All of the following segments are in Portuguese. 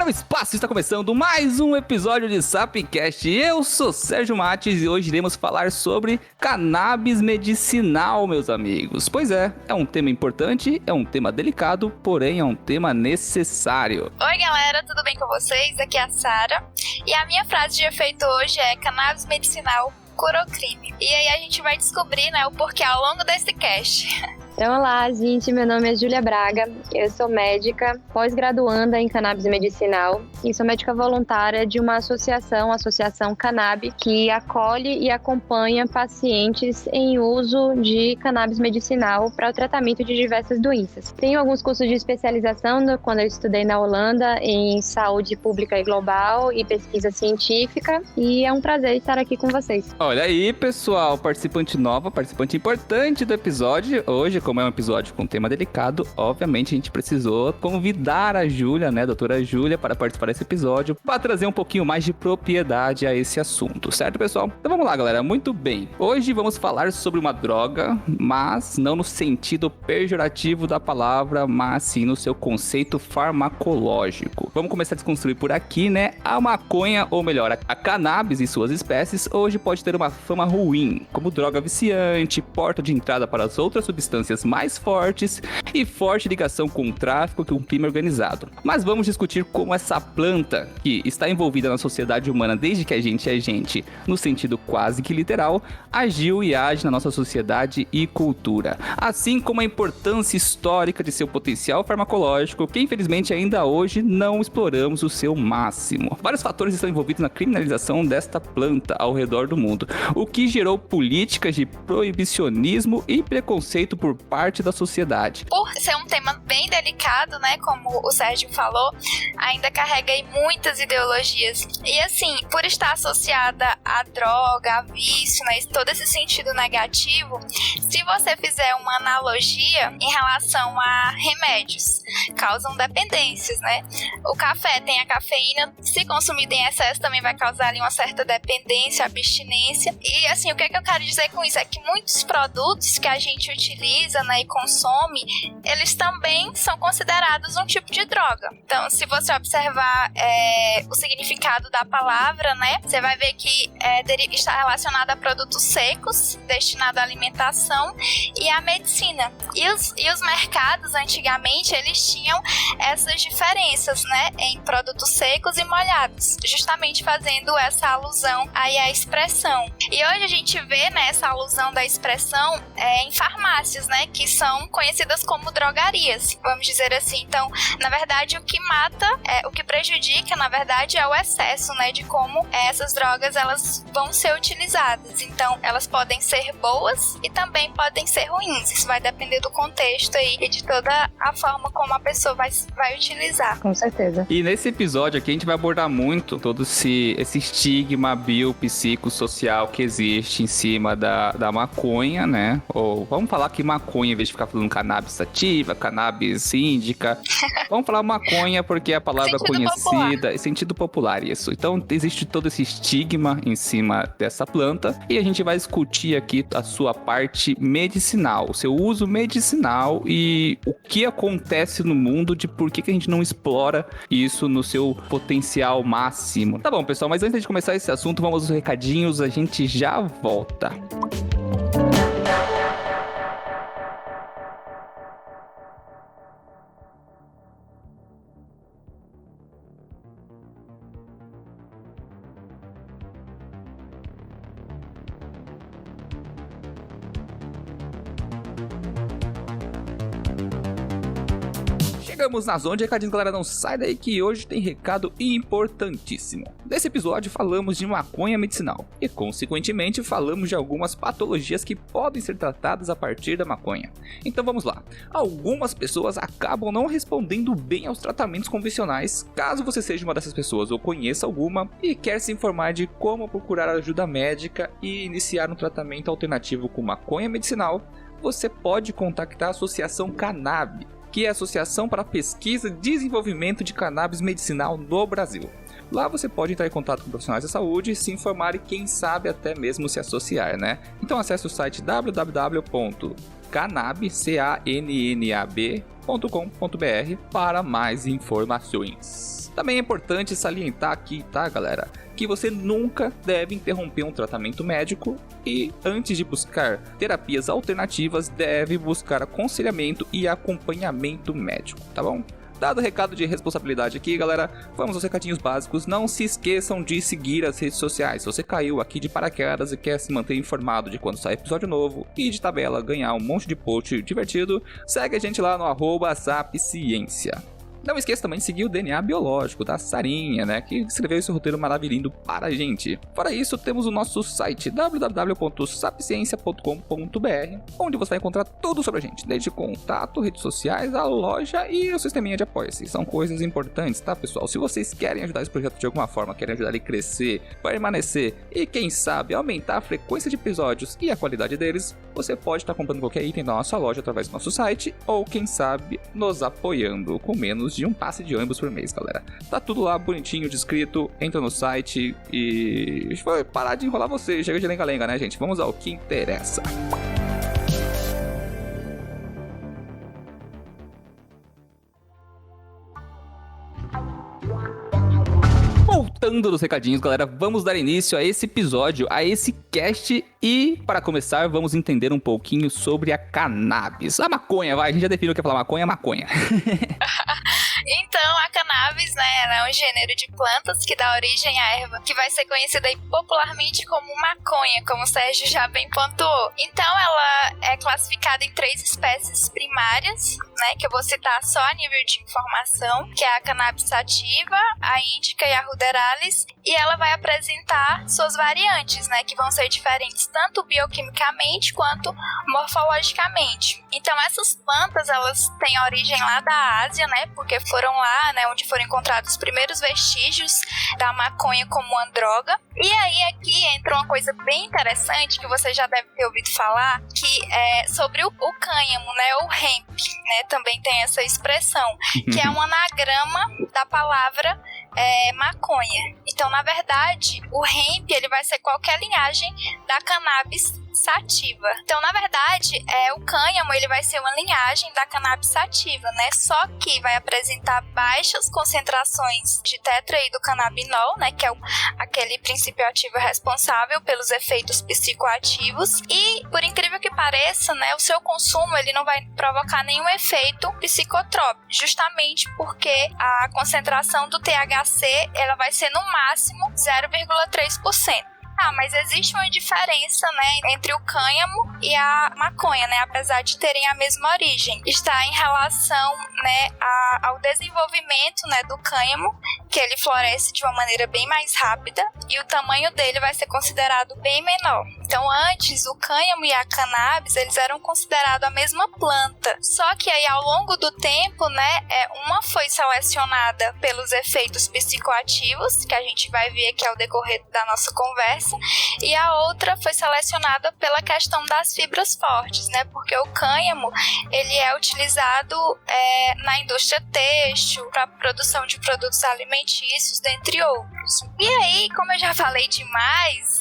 no espaço, está começando mais um episódio de Sapcast. Eu sou Sérgio Mates e hoje iremos falar sobre cannabis medicinal, meus amigos. Pois é um tema importante, é um tema delicado, porém é um tema necessário. Oi galera, tudo bem com vocês? Aqui é a Sara e a minha frase de efeito hoje é cannabis medicinal cura o crime. E aí a gente vai descobrir, o porquê ao longo desse cast. Então, olá, gente, meu nome é Júlia Braga, eu sou médica, pós-graduanda em cannabis medicinal e sou médica voluntária de uma Associação Cannab, que acolhe e acompanha pacientes em uso de cannabis medicinal para o tratamento de diversas doenças. Tenho alguns cursos de especialização quando eu estudei na Holanda em saúde pública e global e pesquisa científica, e é um prazer estar aqui com vocês. Olha aí, pessoal, participante nova, participante importante do episódio. Hoje, como é um episódio com um tema delicado, obviamente a gente precisou convidar a Júlia, doutora Júlia, para participar desse episódio, para trazer um pouquinho mais de propriedade a esse assunto, certo, pessoal? Então vamos lá, galera, muito bem. Hoje vamos falar sobre uma droga, mas não no sentido pejorativo da palavra, mas sim no seu conceito farmacológico. Vamos começar a desconstruir por aqui, a maconha, ou melhor, a cannabis e suas espécies, hoje pode ter uma fama ruim, como droga viciante, porta de entrada para as outras substâncias mais fortes e forte ligação com o tráfico e com o crime organizado. Mas vamos discutir como essa planta, que está envolvida na sociedade humana desde que a gente é gente, no sentido quase que literal, agiu e age na nossa sociedade e cultura. Assim como a importância histórica de seu potencial farmacológico, que infelizmente ainda hoje não exploramos o seu máximo. Vários fatores estão envolvidos na criminalização desta planta ao redor do mundo, o que gerou políticas de proibicionismo e preconceito por parte da sociedade. Por ser um tema bem delicado, como o Sérgio falou, ainda carrega aí muitas ideologias. E assim, por estar associada à droga, a vício, todo esse sentido negativo, se você fizer uma analogia em relação a remédios, causam dependências, O café tem a cafeína, se consumido em excesso também vai causar ali uma certa dependência, abstinência. E assim, o que eu quero dizer com isso é que muitos produtos que a gente utiliza, e consome, eles também são considerados um tipo de droga. Então, se você observar o significado da palavra, você vai ver que está relacionado a produtos secos, destinado à alimentação e à medicina. E os mercados, antigamente, eles tinham essas diferenças, em produtos secos e molhados, justamente fazendo essa alusão aí à expressão. E hoje a gente vê, essa alusão da expressão em farmácias, que são conhecidas como drogarias, vamos dizer assim. Então, na verdade, o que mata, o que prejudica, na verdade, é o excesso, de como essas drogas, elas vão ser utilizadas. Então, elas podem ser boas e também podem ser ruins. Isso vai depender do contexto aí e de toda a forma como a pessoa vai utilizar. Com certeza. E nesse episódio aqui, a gente vai abordar muito todo esse estigma biopsicossocial que existe em cima da maconha, Ou vamos falar que maconha, em vez de ficar falando cannabis sativa, cannabis índica, vamos falar maconha porque é a palavra conhecida, sentido popular, isso. Então existe todo esse estigma em cima dessa planta e a gente vai discutir aqui a sua parte medicinal, o seu uso medicinal e o que acontece no mundo de por que a gente não explora isso no seu potencial máximo. Tá bom, pessoal, mas antes de começar esse assunto, vamos aos recadinhos, a gente já volta. Chegamos na zona de recadinhos, galera, não sai daí que hoje tem recado importantíssimo. Nesse episódio falamos de maconha medicinal e, consequentemente, falamos de algumas patologias que podem ser tratadas a partir da maconha. Então vamos lá. Algumas pessoas acabam não respondendo bem aos tratamentos convencionais. Caso você seja uma dessas pessoas ou conheça alguma e quer se informar de como procurar ajuda médica e iniciar um tratamento alternativo com maconha medicinal, você pode contactar a Associação Cannab, que é a Associação para a Pesquisa e Desenvolvimento de Cannabis Medicinal no Brasil. Lá você pode entrar em contato com profissionais da saúde, se informar e quem sabe até mesmo se associar, né? Então acesse o site www.canab.com.br para mais informações. Também é importante salientar aqui, tá, galera, que você nunca deve interromper um tratamento médico e, antes de buscar terapias alternativas, deve buscar aconselhamento e acompanhamento médico, tá bom? Dado o recado de responsabilidade aqui, galera, vamos aos recadinhos básicos. Não se esqueçam de seguir as redes sociais. Se você caiu aqui de paraquedas e quer se manter informado de quando sai episódio novo e de tabela ganhar um monte de post divertido, segue a gente lá no @sapciência. Não esqueça também de seguir o DNA Biológico da Sarinha, né, que escreveu esse roteiro maravilhoso para a gente. Fora isso, temos o nosso site www.sapciencia.com.br, onde você vai encontrar tudo sobre a gente, desde contato, redes sociais, a loja e o sisteminha de apoio-se. São coisas importantes, tá, pessoal? Se vocês querem ajudar esse projeto de alguma forma, querem ajudar ele a crescer, permanecer e, quem sabe, aumentar a frequência de episódios e a qualidade deles, você pode estar comprando qualquer item da nossa loja através do nosso site ou, quem sabe, nos apoiando com menos de um passe de ônibus por mês, galera. Tá tudo lá bonitinho, descrito, entra no site e... Foi parar de enrolar você, chega de lenga-lenga, né, gente? Vamos ao que interessa. Voltando dos recadinhos, galera, vamos dar início a esse episódio, a esse cast e, para começar, vamos entender um pouquinho sobre a cannabis. A maconha, vai, a gente já definiu o que é falar maconha, maconha. Então, a cannabis, né, ela é um gênero de plantas que dá origem à erva, que vai ser conhecida aí popularmente como maconha, como o Sérgio já bem pontuou. Então, ela é classificada em 3 espécies primárias, né, que eu vou citar só a nível de informação, que é a cannabis sativa, a índica e a ruderalis, e ela vai apresentar suas variantes, né, que vão ser diferentes tanto bioquimicamente quanto morfologicamente. Então, essas plantas, elas têm origem lá da Ásia, né, porque foram lá, né, onde foram encontrados os primeiros vestígios da maconha como uma droga. E aí aqui entra uma coisa bem interessante que você já deve ter ouvido falar, que é sobre o cânhamo, né, ou hemp, né, também tem essa expressão, que é um anagrama da palavra maconha. Então, na verdade, o hemp, ele vai ser qualquer linhagem da cannabis sativa. Então, na verdade, o cânhamo, ele vai ser uma linhagem da cannabis sativa, né? Só que vai apresentar baixas concentrações de tetraidrocannabinol, né? Que é aquele princípio ativo responsável pelos efeitos psicoativos. E, por incrível que pareça, né? O seu consumo, ele não vai provocar nenhum efeito psicotrópico, justamente porque a concentração do THC, ela vai ser no máximo 0,3%. Mas existe uma diferença, né, entre o cânhamo e a maconha, né, apesar de terem a mesma origem. Está em relação, né, ao desenvolvimento, né, do cânhamo, que ele floresce de uma maneira bem mais rápida e o tamanho dele vai ser considerado bem menor. Então, antes, o cânhamo e a cannabis, eles eram considerados a mesma planta. Só que aí, ao longo do tempo, né, uma foi selecionada pelos efeitos psicoativos, que a gente vai ver aqui ao decorrer da nossa conversa, e a outra foi selecionada pela questão das fibras fortes, né, porque o cânhamo, ele é utilizado na indústria têxtil, para produção de produtos alimentícios, dentre outros. E aí, como eu já falei demais,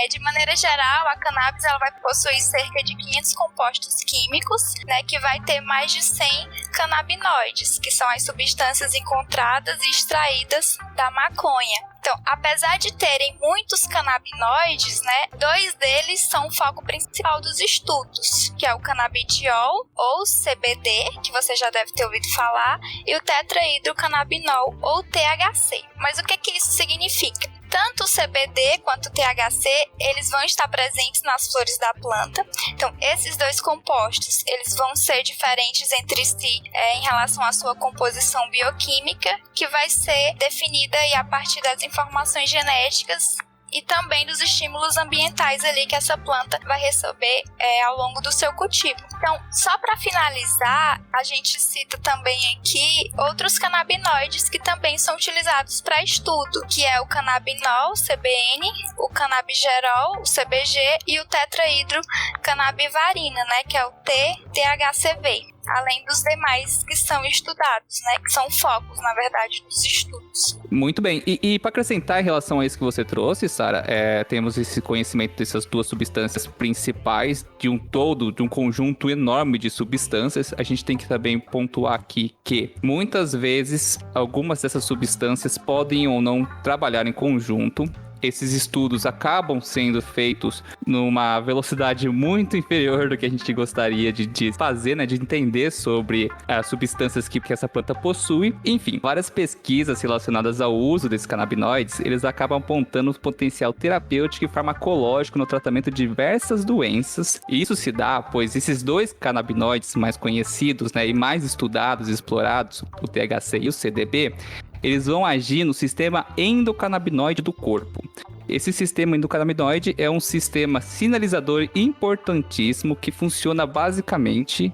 de maneira geral, a cannabis, ela vai possuir cerca de 500 compostos químicos, né, que vai ter mais de 100 canabinoides, que são as substâncias encontradas e extraídas da maconha. Então, apesar de terem muitos canabinoides, né, 2 deles são o foco principal dos estudos, que é o canabidiol, ou CBD, que você já deve ter ouvido falar, e o tetraidrocannabinol, ou THC. Mas o que isso significa? Tanto o CBD quanto o THC, eles vão estar presentes nas flores da planta. Então, esses 2 compostos, eles vão ser diferentes entre si em relação à sua composição bioquímica, que vai ser definida aí a partir das informações genéticas e também dos estímulos ambientais ali que essa planta vai receber ao longo do seu cultivo. Então, só para finalizar, a gente cita também aqui outros canabinoides que também são utilizados para estudo, que é o canabinol, CBN, o canabigerol, o CBG, e o tetraidrocanabivarina, né, que é o THCV. além dos demais que são estudados, né? Que são focos, na verdade, dos estudos. Muito bem. E para acrescentar em relação a isso que você trouxe, Sara, temos esse conhecimento dessas duas substâncias principais de um todo, de um conjunto enorme de substâncias. A gente tem que também pontuar aqui que muitas vezes algumas dessas substâncias podem ou não trabalhar em conjunto. Esses estudos acabam sendo feitos numa velocidade muito inferior do que a gente gostaria de fazer, né? De entender sobre as substâncias que essa planta possui. Enfim, várias pesquisas relacionadas ao uso desses canabinoides, eles acabam apontando o potencial terapêutico e farmacológico no tratamento de diversas doenças. E isso se dá, pois esses dois canabinoides mais conhecidos, né? E mais estudados e explorados, o THC e o CBD, eles vão agir no sistema endocannabinoide do corpo. Esse sistema endocannabinoide é um sistema sinalizador importantíssimo que funciona basicamente,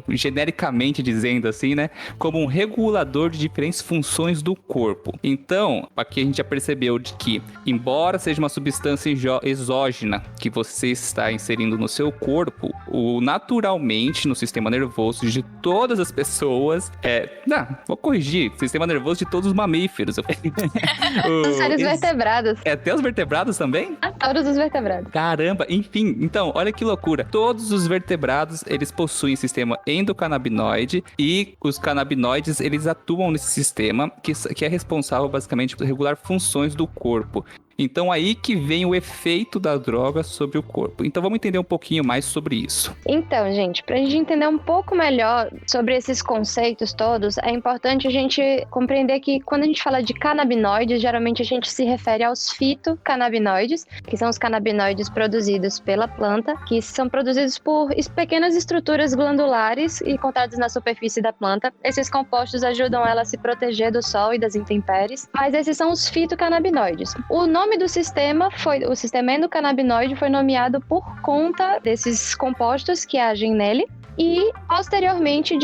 genericamente dizendo assim, né, como um regulador de diferentes funções do corpo. Então, aqui a gente já percebeu de que, embora seja uma substância exógena que você está inserindo no seu corpo, naturalmente no sistema nervoso de todas as pessoas, vou corrigir, sistema nervoso de todos os mamíferos. Os seres vertebrados. Até os vertebrados também? Todos os vertebrados. Caramba, enfim. Então, olha que loucura. Todos os vertebrados, eles possuem sistema endocannabinoide e os canabinoides, eles atuam nesse sistema que é responsável basicamente por regular funções do corpo. Então, aí que vem o efeito da droga sobre o corpo. Então, vamos entender um pouquinho mais sobre isso. Então, gente, pra gente entender um pouco melhor sobre esses conceitos todos, é importante a gente compreender que quando a gente fala de canabinoides, geralmente a gente se refere aos fitocannabinoides, que são os canabinoides produzidos pela planta, que são produzidos por pequenas estruturas glandulares e encontrados na superfície da planta. Esses compostos ajudam ela a se proteger do sol e das intempéries, mas esses são os fitocannabinoides. O nome do sistema o sistema endocannabinoide foi nomeado por conta desses compostos que agem nele. E, posteriormente,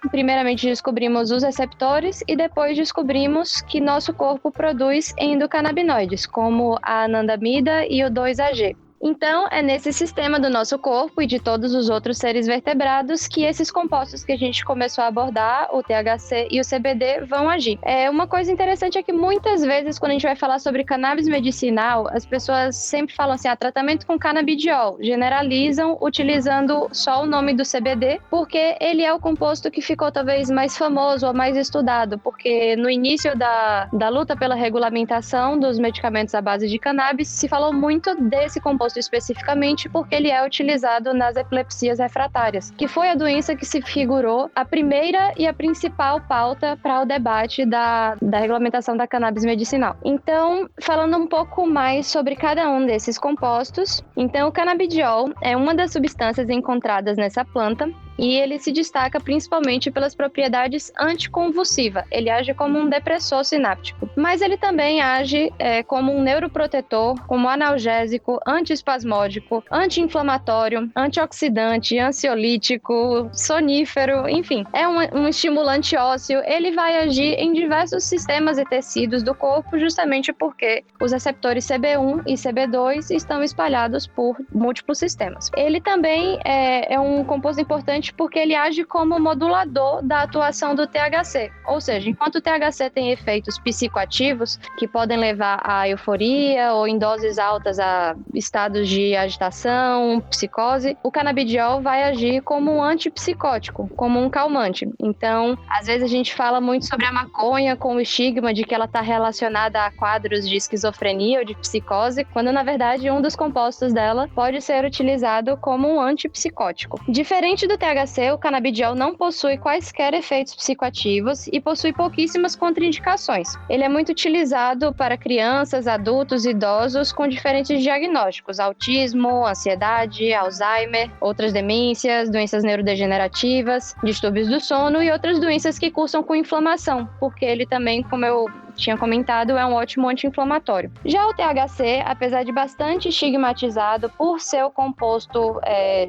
primeiramente descobrimos os receptores e depois descobrimos que nosso corpo produz endocannabinoides, como a anandamida e o 2-AG. Então, é nesse sistema do nosso corpo e de todos os outros seres vertebrados que esses compostos que a gente começou a abordar, o THC e o CBD, vão agir. Uma coisa interessante é que muitas vezes, quando a gente vai falar sobre cannabis medicinal, as pessoas sempre falam assim, tratamento com canabidiol, generalizam utilizando só o nome do CBD, porque ele é o composto que ficou talvez mais famoso ou mais estudado, porque no início da luta pela regulamentação dos medicamentos à base de cannabis, se falou muito desse composto especificamente porque ele é utilizado nas epilepsias refratárias, que foi a doença que se figurou a primeira e a principal pauta para o debate da regulamentação da cannabis medicinal. Então, falando um pouco mais sobre cada um desses compostos, então o canabidiol é uma das substâncias encontradas nessa planta e ele se destaca principalmente pelas propriedades anticonvulsivas. Ele age como um depressor sináptico, mas ele também age como um neuroprotetor, como analgésico, antiespasmódico, anti-inflamatório, antioxidante, ansiolítico, sonífero, enfim. É um estimulante ósseo. Ele vai agir em diversos sistemas e tecidos do corpo, justamente porque os receptores CB1 e CB2 estão espalhados por múltiplos sistemas. Ele também é um composto importante porque ele age como modulador da atuação do THC. Ou seja, enquanto o THC tem efeitos psicoativos que podem levar à euforia ou em doses altas a estados de agitação, psicose, o canabidiol vai agir como um antipsicótico, como um calmante. Então, às vezes a gente fala muito sobre a maconha com o estigma de que ela está relacionada a quadros de esquizofrenia ou de psicose, quando na verdade um dos compostos dela pode ser utilizado como um antipsicótico. Diferente do THC, o canabidiol não possui quaisquer efeitos psicoativos e possui pouquíssimas contraindicações. Ele é muito utilizado para crianças, adultos e idosos com diferentes diagnósticos: autismo, ansiedade, Alzheimer, outras demências, doenças neurodegenerativas, distúrbios do sono e outras doenças que cursam com inflamação, porque ele também, como eu tinha comentado, é um ótimo anti-inflamatório. Já o THC, apesar de bastante estigmatizado por ser o composto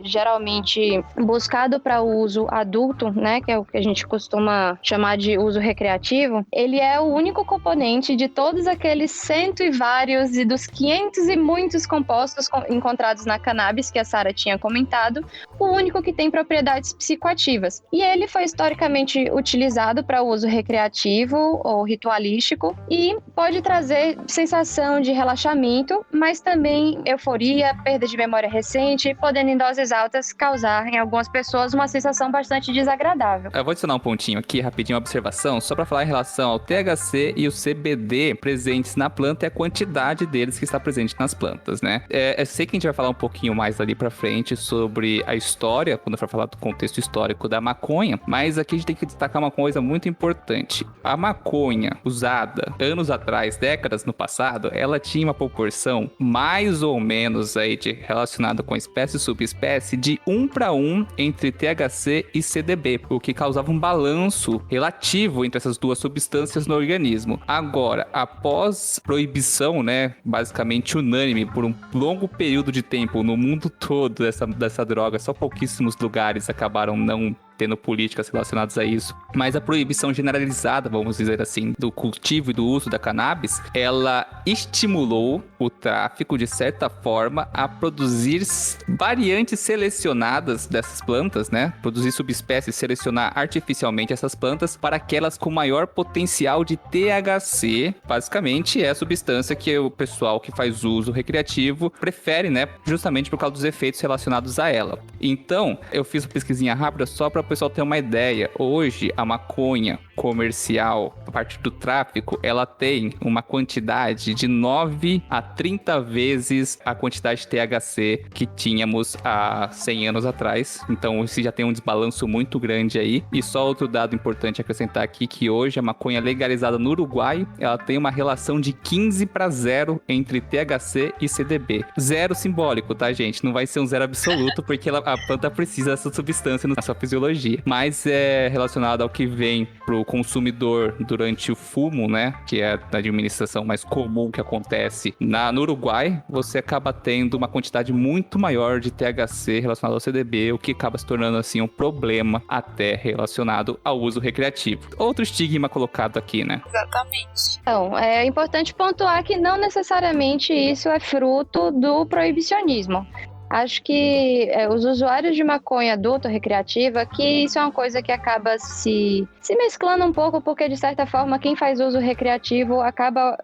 geralmente buscado para uso adulto, né, que é o que a gente costuma chamar de uso recreativo, ele é o único componente de todos aqueles cento e vários e dos 500 e muitos compostos encontrados na cannabis que a Sara tinha comentado, o único que tem propriedades psicoativas. E ele foi historicamente utilizado para uso recreativo ou ritualístico e pode trazer sensação de relaxamento, mas também euforia, perda de memória recente, podendo em doses altas causar em algumas pessoas uma sensação bastante desagradável. Eu vou adicionar um pontinho aqui, rapidinho, uma observação, só para falar em relação ao THC e o CBD presentes na planta e a quantidade deles que está presente nas plantas, né? Eu sei que a gente vai falar um pouquinho mais ali pra frente sobre a história, quando for falar do contexto histórico da maconha, mas aqui a gente tem que destacar uma coisa muito importante. A maconha usada anos atrás, décadas no passado, ela tinha uma proporção mais ou menos aí relacionada com espécie e subespécie de 1:1 entre THC e CBD, o que causava um balanço relativo entre essas duas substâncias no organismo. Agora, após proibição, né, basicamente unânime por um longo período de tempo no mundo todo dessa droga, só pouquíssimos lugares acabaram não tendo políticas relacionadas a isso, mas a proibição generalizada, vamos dizer assim, do cultivo e do uso da cannabis, ela estimulou o tráfico, de certa forma, a produzir variantes selecionadas dessas plantas, né? Produzir subespécies, selecionar artificialmente essas plantas para aquelas com maior potencial de THC. Basicamente, é a substância que o pessoal que faz uso recreativo prefere, né? Justamente por causa dos efeitos relacionados a ela. Então, eu fiz uma pesquisinha rápida só para o pessoal ter uma ideia. Hoje, a maconha comercial, a partir do tráfico, ela tem uma quantidade de 9 a 30 vezes a quantidade de THC que tínhamos há 100 anos atrás. Então, isso já tem um desbalanço muito grande aí. E só outro dado importante a acrescentar aqui, que hoje a maconha legalizada no Uruguai, ela tem uma relação de 15:0 entre THC e CBD. Zero simbólico, tá, gente? Não vai ser um zero absoluto, porque a planta precisa dessa substância na sua fisiologia. Mas é relacionado ao que vem pro consumidor durante o fumo, né? Que é a administração mais comum que acontece no Uruguai. Você acaba tendo uma quantidade muito maior de THC relacionado ao CBD, o que acaba se tornando, assim, um problema até relacionado ao uso recreativo. Outro estigma colocado aqui, né? Exatamente. Então, é importante pontuar que não necessariamente isso é fruto do proibicionismo. Acho que os usuários de maconha adulta ou recreativa, que isso é uma coisa que acaba se mesclando um pouco, porque de certa forma quem faz uso recreativo acaba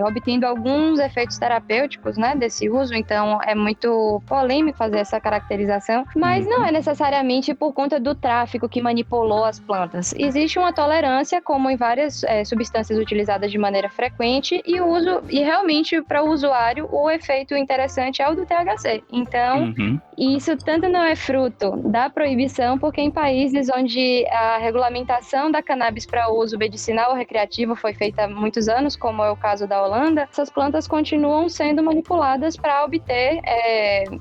obtendo alguns efeitos terapêuticos, né, desse uso, então é muito polêmico fazer essa caracterização, mas não é necessariamente por conta do tráfico que manipulou as plantas. Existe uma tolerância, como em várias substâncias utilizadas de maneira frequente, e realmente para o usuário o efeito interessante é o do THC. Então, isso tanto não é fruto da proibição, porque em países onde a regulamentação da cannabis para uso medicinal ou recreativo foi feita há muitos anos, como é o caso da Holanda, essas plantas continuam sendo manipuladas para obter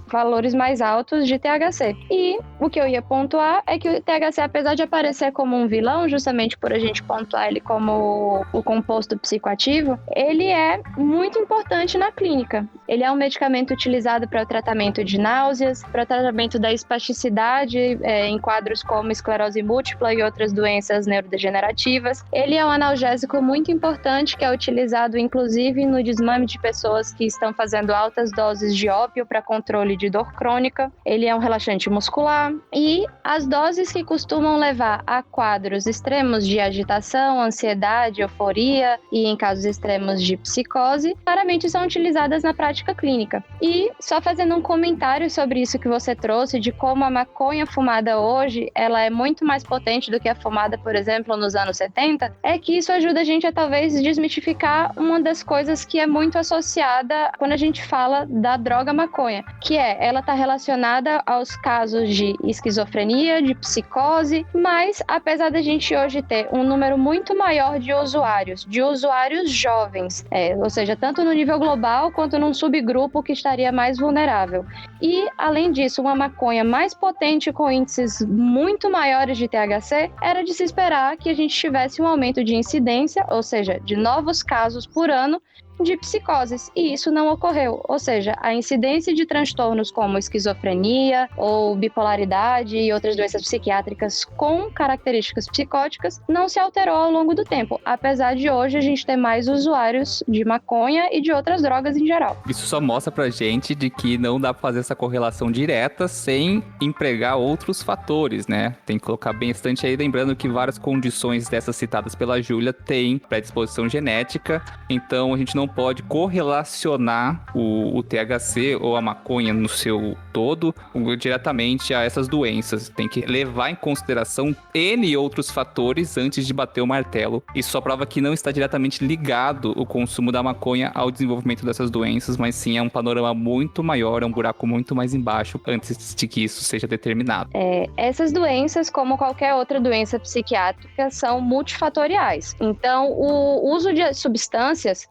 valores mais altos de THC. E o que eu ia pontuar é que o THC, apesar de aparecer como um vilão, justamente por a gente pontuar ele como o composto psicoativo, ele é muito importante na clínica. Ele é um medicamento utilizado para o tratamento de náuseas, para o tratamento da espasticidade em quadros como esclerose múltipla e outras doenças neurodegenerativas. Ele é um analgésico muito importante que é utilizado inclusive no desmame de pessoas que estão fazendo altas doses de ópio para controle de dor crônica. Ele é um relaxante muscular e as doses que costumam levar a quadros extremos de agitação, ansiedade, euforia e em casos extremos de psicose, claramente são utilizadas na prática clínica. E só fazendo um comentário sobre isso que você trouxe, de como a maconha fumada hoje, ela é muito mais potente do que a fumada, por exemplo, nos anos 70, é que isso ajuda a gente a talvez desmistificar uma das coisas que é muito associada quando a gente fala da droga maconha, que ela está relacionada aos casos de esquizofrenia, de psicose, mas apesar da gente hoje ter um número muito maior de usuários jovens, ou seja, tanto no nível global quanto num subgrupo que estaria mais vulnerável. e, além disso, uma maconha mais potente com índices muito maiores de THC, era de se esperar que a gente tivesse um aumento de incidência, ou seja, de novos casos por ano, de psicoses, e isso não ocorreu, ou seja, a incidência de transtornos como esquizofrenia ou bipolaridade e outras doenças psiquiátricas com características psicóticas não se alterou ao longo do tempo, apesar de hoje a gente ter mais usuários de maconha e de outras drogas em geral. Isso só mostra pra gente de que não dá pra fazer essa correlação direta sem empregar outros fatores, né? Tem que colocar bem bastante aí, lembrando que várias condições dessas citadas pela Júlia têm predisposição genética, então a gente não pode correlacionar o THC ou a maconha no seu todo diretamente a essas doenças. Tem que levar em consideração N outros fatores antes de bater o martelo. Isso só prova que não está diretamente ligado o consumo da maconha ao desenvolvimento dessas doenças, mas sim é um panorama muito maior, é um buraco muito mais embaixo antes de que isso seja determinado. Essas doenças, como qualquer outra doença psiquiátrica, são multifatoriais. Então, o uso de substâncias,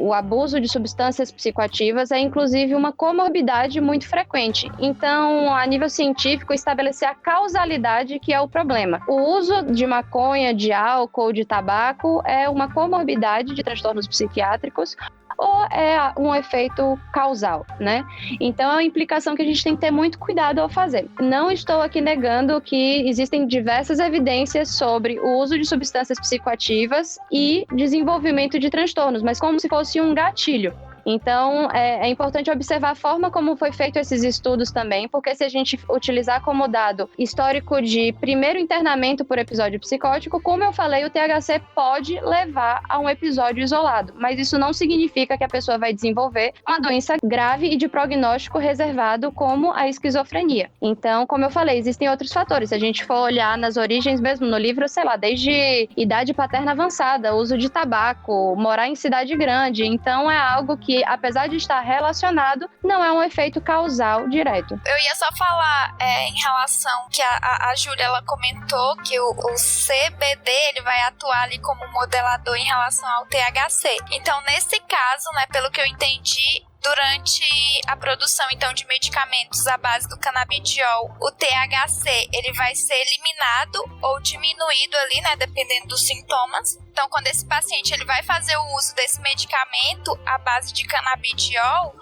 o abuso de substâncias psicoativas é inclusive uma comorbidade muito frequente. Então, a nível científico, estabelecer a causalidade que é o problema. O uso de maconha, de álcool, de tabaco é uma comorbidade de transtornos psiquiátricos ou é um efeito causal, né? Então, é uma implicação que a gente tem que ter muito cuidado ao fazer. Não estou aqui negando que existem diversas evidências sobre o uso de substâncias psicoativas e desenvolvimento de transtornos, mas como se fosse um gatilho. Então, é importante observar a forma como foi feito esses estudos também, porque se a gente utilizar como dado histórico de primeiro internamento por episódio psicótico, como eu falei, o THC pode levar a um episódio isolado, mas isso não significa que a pessoa vai desenvolver uma doença grave e de prognóstico reservado como a esquizofrenia. Então, como eu falei, existem outros fatores. Se a gente for olhar nas origens mesmo no livro, sei lá, desde idade paterna avançada, uso de tabaco, morar em cidade grande, então é algo que, apesar de estar relacionado, não é um efeito causal direto. Eu ia só falar em relação que a Júlia, ela comentou que o CBD ele vai atuar ali como modelador em relação ao THC. Então, nesse caso, né, pelo que eu entendi, durante a produção, então, de medicamentos à base do canabidiol, o THC, ele vai ser eliminado ou diminuído ali, né, dependendo dos sintomas. Então, quando esse paciente ele vai fazer o uso desse medicamento à base de canabidiol,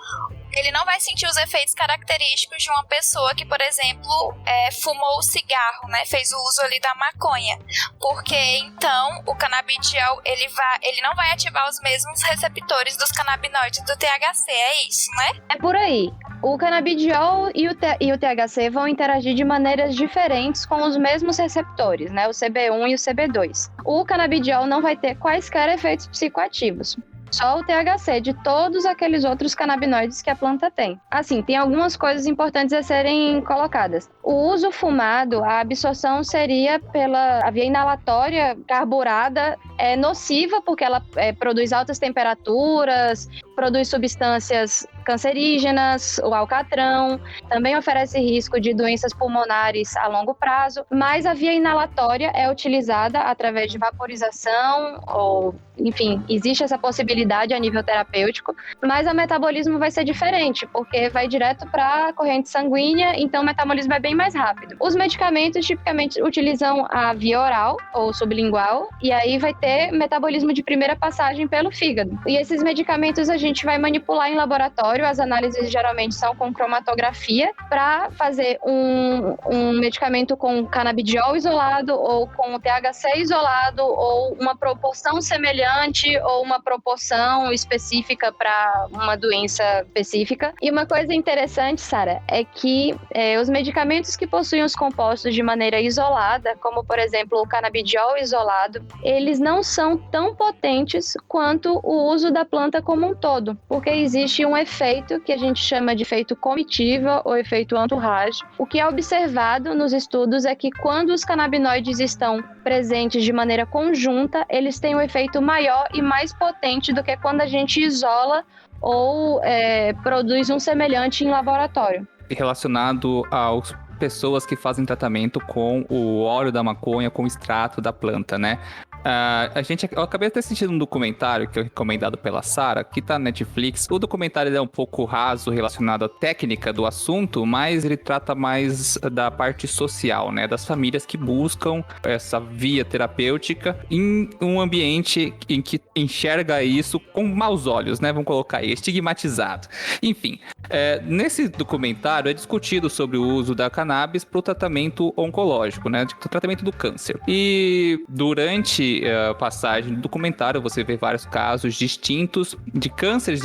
ele não vai sentir os efeitos característicos de uma pessoa que, por exemplo, fumou o cigarro, né? Fez o uso ali da maconha. Porque, então, o canabidiol, ele não vai ativar os mesmos receptores dos canabinoides do THC, é isso, né? É por aí. O canabidiol e o THC vão interagir de maneiras diferentes com os mesmos receptores, né? O CB1 e o CB2. O canabidiol não vai ter quaisquer efeitos psicoativos. Só o THC de todos aqueles outros canabinoides que a planta tem. Assim, tem algumas coisas importantes a serem colocadas. O uso fumado, a absorção seria pela via inalatória carburada, é nociva porque ela produz altas temperaturas, produz substâncias cancerígenas, o alcatrão, também oferece risco de doenças pulmonares a longo prazo, mas a via inalatória é utilizada através de vaporização ou, enfim, existe essa possibilidade a nível terapêutico, mas o metabolismo vai ser diferente, porque vai direto para a corrente sanguínea, então o metabolismo é bem mais rápido. Os medicamentos tipicamente utilizam a via oral ou sublingual, e aí vai ter metabolismo de primeira passagem pelo fígado. E esses medicamentos a gente vai manipular em laboratório, as análises geralmente são com cromatografia, para fazer um medicamento com canabidiol isolado, ou com THC isolado, ou uma proporção semelhante, ou uma proporção específica para uma doença específica. E uma coisa interessante, Sara, é que os medicamentos que possuem os compostos de maneira isolada, como por exemplo o canabidiol isolado, eles não são tão potentes quanto o uso da planta como um todo, porque existe um efeito que a gente chama de efeito comitiva ou efeito entourage. O que é observado nos estudos é que quando os canabinoides estão presentes de maneira conjunta, eles têm um efeito maior e mais potente do que quando a gente isola ou produz um semelhante em laboratório. Relacionado às pessoas que fazem tratamento com o óleo da maconha, com o extrato da planta, né? Eu acabei até assistindo um documentário que é recomendado pela Sarah, que tá na Netflix. O documentário é um pouco raso relacionado à técnica do assunto, mas ele trata mais da parte social, né? Das famílias que buscam essa via terapêutica em um ambiente em que enxerga isso com maus olhos, né? Vamos colocar aí, estigmatizado. Enfim, nesse documentário é discutido sobre o uso da cannabis para o tratamento oncológico, né? O tratamento do câncer. E durante a passagem do documentário você vê vários casos distintos de cânceres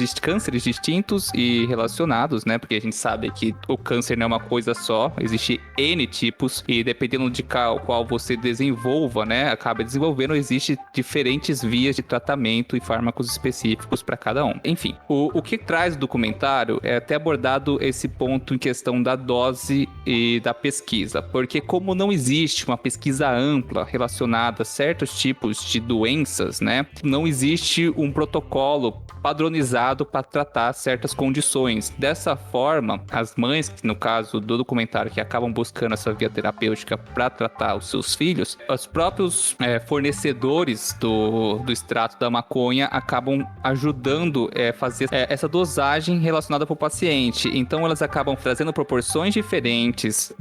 distintos e relacionados, né? Porque a gente sabe que o câncer não é uma coisa só, existe N tipos e dependendo de qual você desenvolva, né? Acaba desenvolvendo, existe diferentes vias de tratamento e fármacos específicos para cada um. Enfim, o que traz o documentário é até abordado esse ponto em questão da dose e da pesquisa, porque como não existe uma pesquisa ampla relacionada a certos tipos de doenças, né? Não existe um protocolo padronizado para tratar certas condições. Dessa forma, as mães, no caso do documentário, que acabam buscando essa via terapêutica para tratar os seus filhos, os próprios fornecedores do extrato da maconha acabam ajudando a fazer essa dosagem relacionada para o paciente. Então, elas acabam trazendo proporções diferentes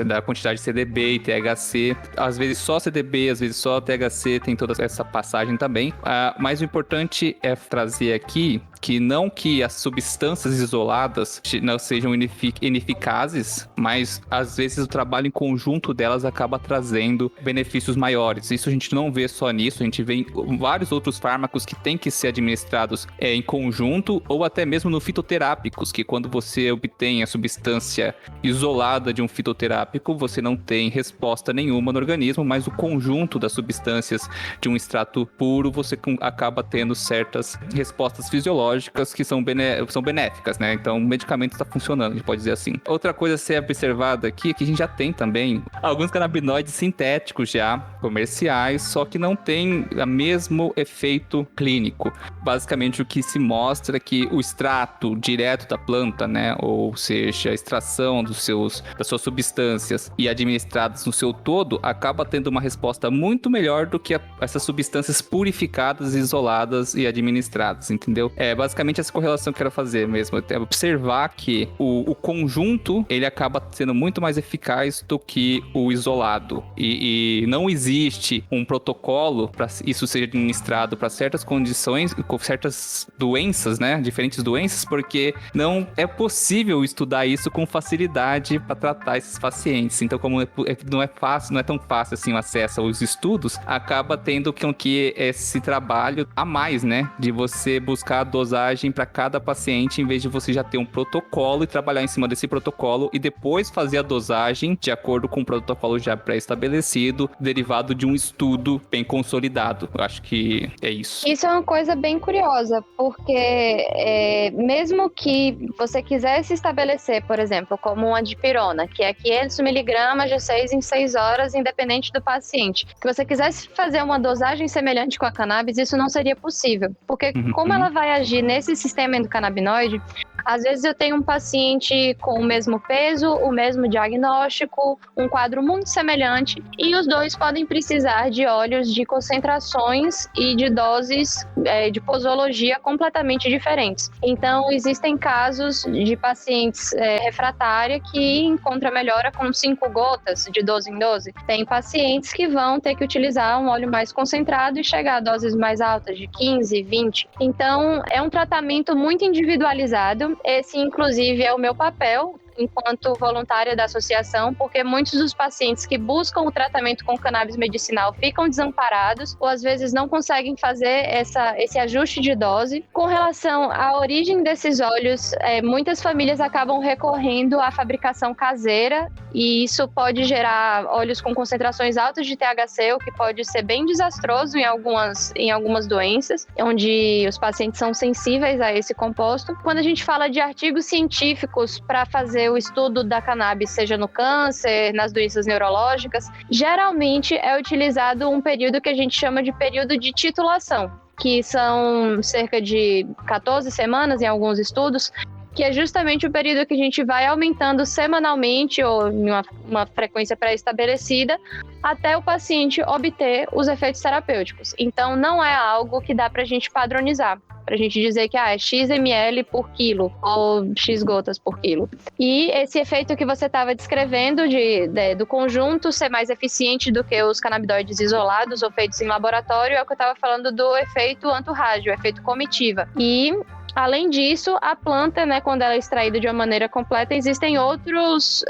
da quantidade de CDB e THC. Às vezes só CDB, às vezes só THC, tem toda essa passagem também. Mas o importante é trazer aqui que não que as substâncias isoladas não sejam ineficazes, mas às vezes o trabalho em conjunto delas acaba trazendo benefícios maiores. Isso a gente não vê só nisso, a gente vê em vários outros fármacos que têm que ser administrados em conjunto ou até mesmo no fitoterápicos, que quando você obtém a substância isolada de um fitoterápico, você não tem resposta nenhuma no organismo, mas o conjunto das substâncias de um extrato puro, você acaba tendo certas respostas fisiológicas que são benéficas, né? Então o medicamento está funcionando, a gente pode dizer assim. Outra coisa a ser observada aqui é que a gente já tem também alguns canabinoides sintéticos já comerciais, só que não tem o mesmo efeito clínico. Basicamente o que se mostra é que o extrato direto da planta, né? Ou seja, a extração das suas substâncias e administradas no seu todo, acaba tendo uma resposta muito melhor do que essas substâncias purificadas, isoladas e administradas, entendeu? Basicamente essa correlação que eu quero fazer mesmo, é observar que o conjunto, ele acaba sendo muito mais eficaz do que o isolado, e não existe um protocolo para isso ser administrado para certas condições, com certas doenças, né, diferentes doenças, porque não é possível estudar isso com facilidade para tratar esses pacientes. Então, como não é tão fácil assim o acesso aos estudos, acaba tendo que esse trabalho a mais, né, de você buscar a dosagem para cada paciente, em vez de você já ter um protocolo e trabalhar em cima desse protocolo e depois fazer a dosagem de acordo com o protocolo já pré-estabelecido, derivado de um estudo bem consolidado. Eu acho que é isso. Isso é uma coisa bem curiosa, porque mesmo que você quisesse estabelecer, por exemplo, como uma dipirona, que é 500 miligramas de 6 em 6 horas, independente do paciente, que você quisesse fazer uma dosagem semelhante com a cannabis, isso não seria possível, porque como ela vai agir nesse sistema endocannabinoide, às vezes eu tenho um paciente com o mesmo peso, o mesmo diagnóstico, um quadro muito semelhante, e os dois podem precisar de óleos de concentrações e de doses de posologia completamente diferentes. Então, existem casos de pacientes refratária que encontra melhora com 5 gotas de 12 em 12. Tem pacientes que vão ter que utilizar um óleo mais concentrado e chegar a doses mais altas, de 15, 20. Então, é um tratamento muito individualizado. Esse, inclusive, é o meu papel enquanto voluntária da associação, porque muitos dos pacientes que buscam o tratamento com cannabis medicinal ficam desamparados ou às vezes não conseguem fazer esse ajuste de dose. Com relação à origem desses óleos, muitas famílias acabam recorrendo à fabricação caseira e isso pode gerar óleos com concentrações altas de THC, o que pode ser bem desastroso em algumas doenças, onde os pacientes são sensíveis a esse composto. Quando a gente fala de artigos científicos para fazer o estudo da cannabis, seja no câncer, nas doenças neurológicas, geralmente é utilizado um período que a gente chama de período de titulação, que são cerca de 14 semanas em alguns estudos, que é justamente o período que a gente vai aumentando semanalmente ou em uma frequência pré-estabelecida até o paciente obter os efeitos terapêuticos. Então, não é algo que dá para a gente padronizar, para a gente dizer que é X ml por quilo ou X gotas por quilo. E esse efeito que você estava descrevendo do conjunto ser mais eficiente do que os canabinoides isolados ou feitos em laboratório é o que eu estava falando do efeito antorrágio, o efeito comitiva. E além disso, a planta, né, quando ela é extraída de uma maneira completa, existem outros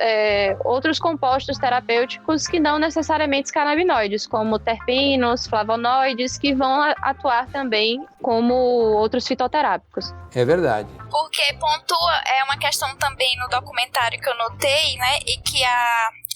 compostos terapêuticos que não necessariamente canabinoides, como terpenos, flavonoides, que vão atuar também como outros fitoterápicos. É verdade. Porque pontua, é uma questão também no documentário que eu notei, né, e que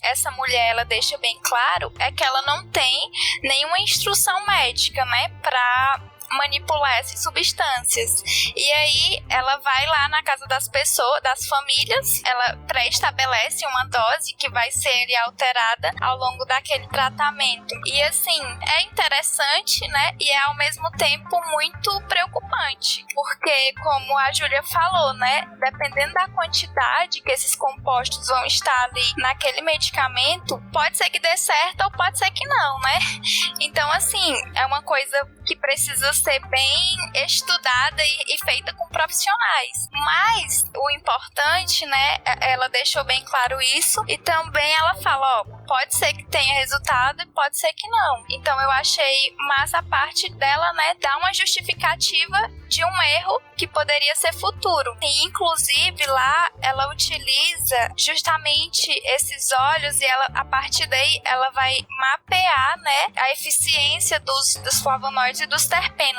essa mulher, ela deixa bem claro, é que ela não tem nenhuma instrução médica, né, pra manipular essas substâncias. E aí ela vai lá na casa das pessoas, das famílias, ela pré-estabelece uma dose que vai ser ali alterada ao longo daquele tratamento. E assim, é interessante, né? E é ao mesmo tempo muito preocupante, porque como a Júlia falou, né? Dependendo da quantidade que esses compostos vão estar ali naquele medicamento, pode ser que dê certo ou pode ser que não, né? Então assim, é uma coisa que precisa ser bem estudada e feita com profissionais. Mas o importante, né, ela deixou bem claro isso e também ela fala, pode ser que tenha resultado e pode ser que não. Então eu achei massa a parte dela, né, dar uma justificativa de um erro que poderia ser futuro. E inclusive lá ela utiliza justamente esses óleos e ela, a partir daí ela vai mapear, né, a eficiência dos flavonoides e dos terpenos.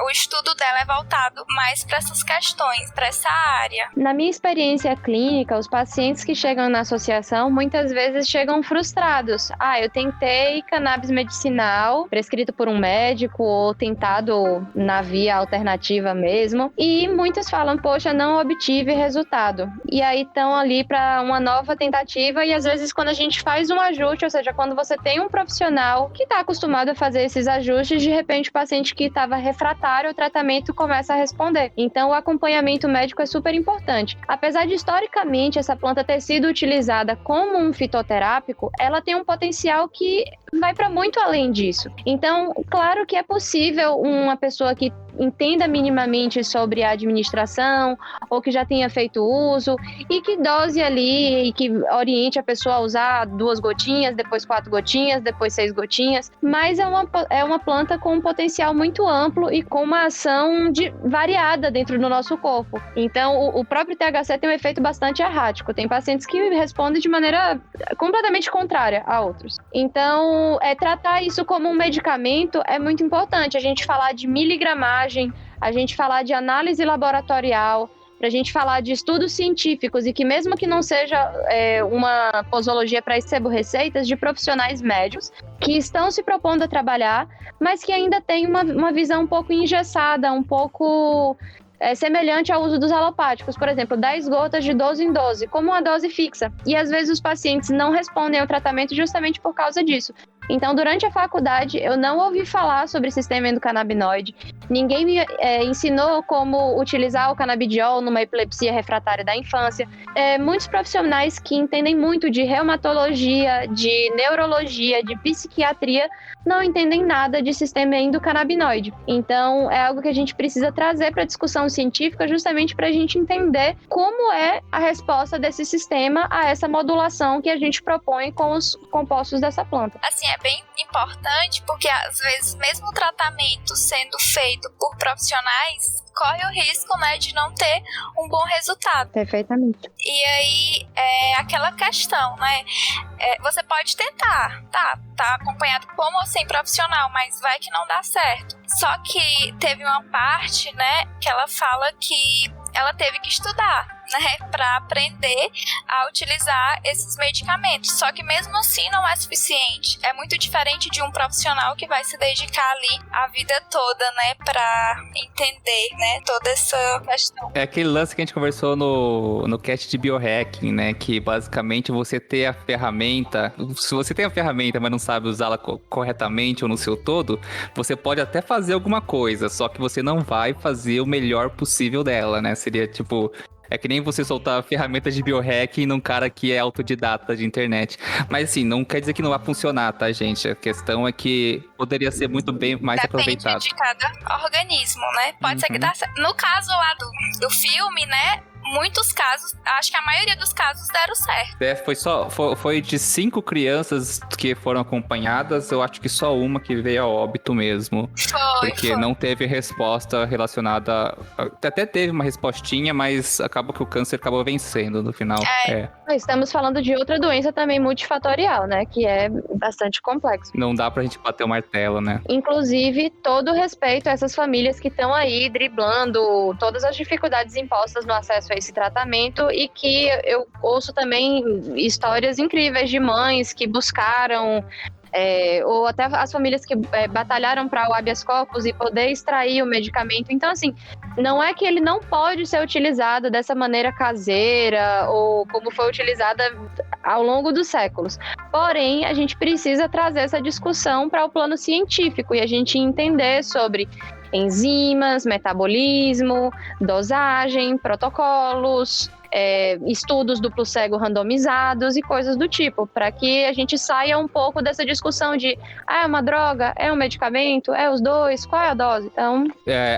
O estudo dela é voltado mais para essas questões, para essa área. Na minha experiência clínica, os pacientes que chegam na associação muitas vezes chegam frustrados. Eu tentei cannabis medicinal, prescrito por um médico ou tentado na via alternativa mesmo, e muitos falam, poxa, não obtive resultado. E aí estão ali para uma nova tentativa e às vezes quando a gente faz um ajuste, ou seja, quando você tem um profissional que está acostumado a fazer esses ajustes, de repente o paciente que estava refratário ao tratamento começa a responder. Então o acompanhamento médico é super importante. Apesar de historicamente essa planta ter sido utilizada como um fitoterápico, ela tem um potencial que vai para muito além disso. Então, claro que é possível uma pessoa que entenda minimamente sobre a administração ou que já tenha feito uso e que dose ali e que oriente a pessoa a usar 2 gotinhas, depois 4 gotinhas, depois 6 gotinhas, mas é uma planta com um potencial muito amplo e com uma ação variada dentro do nosso corpo. Então, o próprio THC tem um efeito bastante errático. Tem pacientes que respondem de maneira completamente contrária a outros. Então, tratar isso como um medicamento é muito importante. A gente falar de miligramagem, a gente falar de análise laboratorial, para a gente falar de estudos científicos e que mesmo que não seja uma posologia para receitas de profissionais médicos que estão se propondo a trabalhar, mas que ainda tem uma visão um pouco engessada, um pouco semelhante ao uso dos alopáticos, por exemplo, 10 gotas de 12 em 12, como uma dose fixa. E às vezes os pacientes não respondem ao tratamento justamente por causa disso. Então, durante a faculdade, eu não ouvi falar sobre sistema endocannabinoide. Ninguém me ensinou como utilizar o canabidiol numa epilepsia refratária da infância. Muitos profissionais que entendem muito de reumatologia, de neurologia, de psiquiatria, não entendem nada de sistema endocannabinoide. Então, é algo que a gente precisa trazer para a discussão científica justamente para a gente entender como é a resposta desse sistema a essa modulação que a gente propõe com os compostos dessa planta. Assim, é bem importante porque às vezes mesmo o tratamento sendo feito por profissionais corre o risco, né, de não ter um bom resultado. Perfeitamente. E aí é aquela questão, né, você pode tentar, tá acompanhado como ou sem profissional, mas vai que não dá certo. Só que teve uma parte, né, que ela fala que ela teve que estudar, né, para aprender a utilizar esses medicamentos. Só que mesmo assim não é suficiente. É muito diferente de um profissional que vai se dedicar ali a vida toda, né, para entender, né, toda essa questão. É aquele lance que a gente conversou no cast de biohacking, né, que basicamente você ter a ferramenta, se você tem a ferramenta, mas não sabe usá-la corretamente ou no seu todo, você pode até fazer alguma coisa, só que você não vai fazer o melhor possível dela, né? Seria tipo É que nem você soltar ferramentas de biohacking num cara que é autodidata de internet. Mas assim, não quer dizer que não vai funcionar, tá, gente? A questão é que poderia ser muito bem mais aproveitado. Depende de cada organismo, né? Pode ser que dá certo. No caso lá do filme, né? Muitos casos, acho que a maioria dos casos deram certo. Foi de 5 crianças que foram acompanhadas, eu acho que só uma que veio a óbito mesmo. Porque não teve resposta relacionada. Até teve uma respostinha, mas acabou que o câncer acabou vencendo no final. Estamos falando de outra doença também multifatorial, né? Que é bastante complexo. Não dá pra gente bater o martelo, né? Inclusive, todo respeito a essas famílias que estão aí driblando todas as dificuldades impostas no acesso a esse tratamento, e que eu ouço também histórias incríveis de mães que buscaram ou até as famílias que batalharam para o habeas corpus e poder extrair o medicamento. Então, assim, não é que ele não pode ser utilizado dessa maneira caseira ou como foi utilizada ao longo dos séculos. Porém, a gente precisa trazer essa discussão para o plano científico e a gente entender sobre enzimas, metabolismo, dosagem, protocolos, estudos duplo cego randomizados e coisas do tipo, para que a gente saia um pouco dessa discussão de é uma droga, é um medicamento, é os dois, qual é a dose? Então...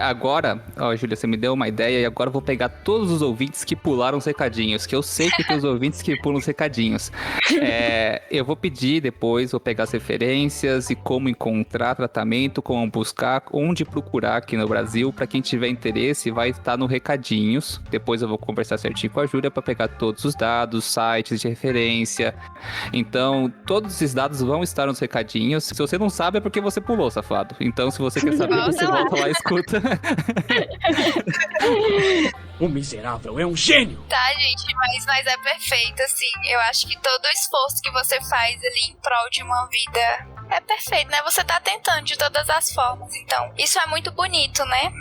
agora, Júlia, você me deu uma ideia e agora eu vou pegar todos os ouvintes que pularam os recadinhos, que eu sei que tem os ouvintes que pulam os recadinhos. Eu vou pedir depois, vou pegar as referências e como encontrar tratamento, como buscar, onde procurar aqui no Brasil. Para quem tiver interesse, vai estar no recadinhos. Depois eu vou conversar certinho com a Júlia para pegar todos os dados, sites de referência. Então, todos esses dados vão estar nos recadinhos. Se você não sabe, é porque você pulou, safado. Então, se você quer saber, você volta lá e escuta. O miserável é um gênio! Tá, gente, mas é perfeito, assim. Eu acho que todo o esforço que você faz ali em prol de uma vida é perfeito, né? Você tá tentando de todas as formas. Então, isso é muito bonito, né?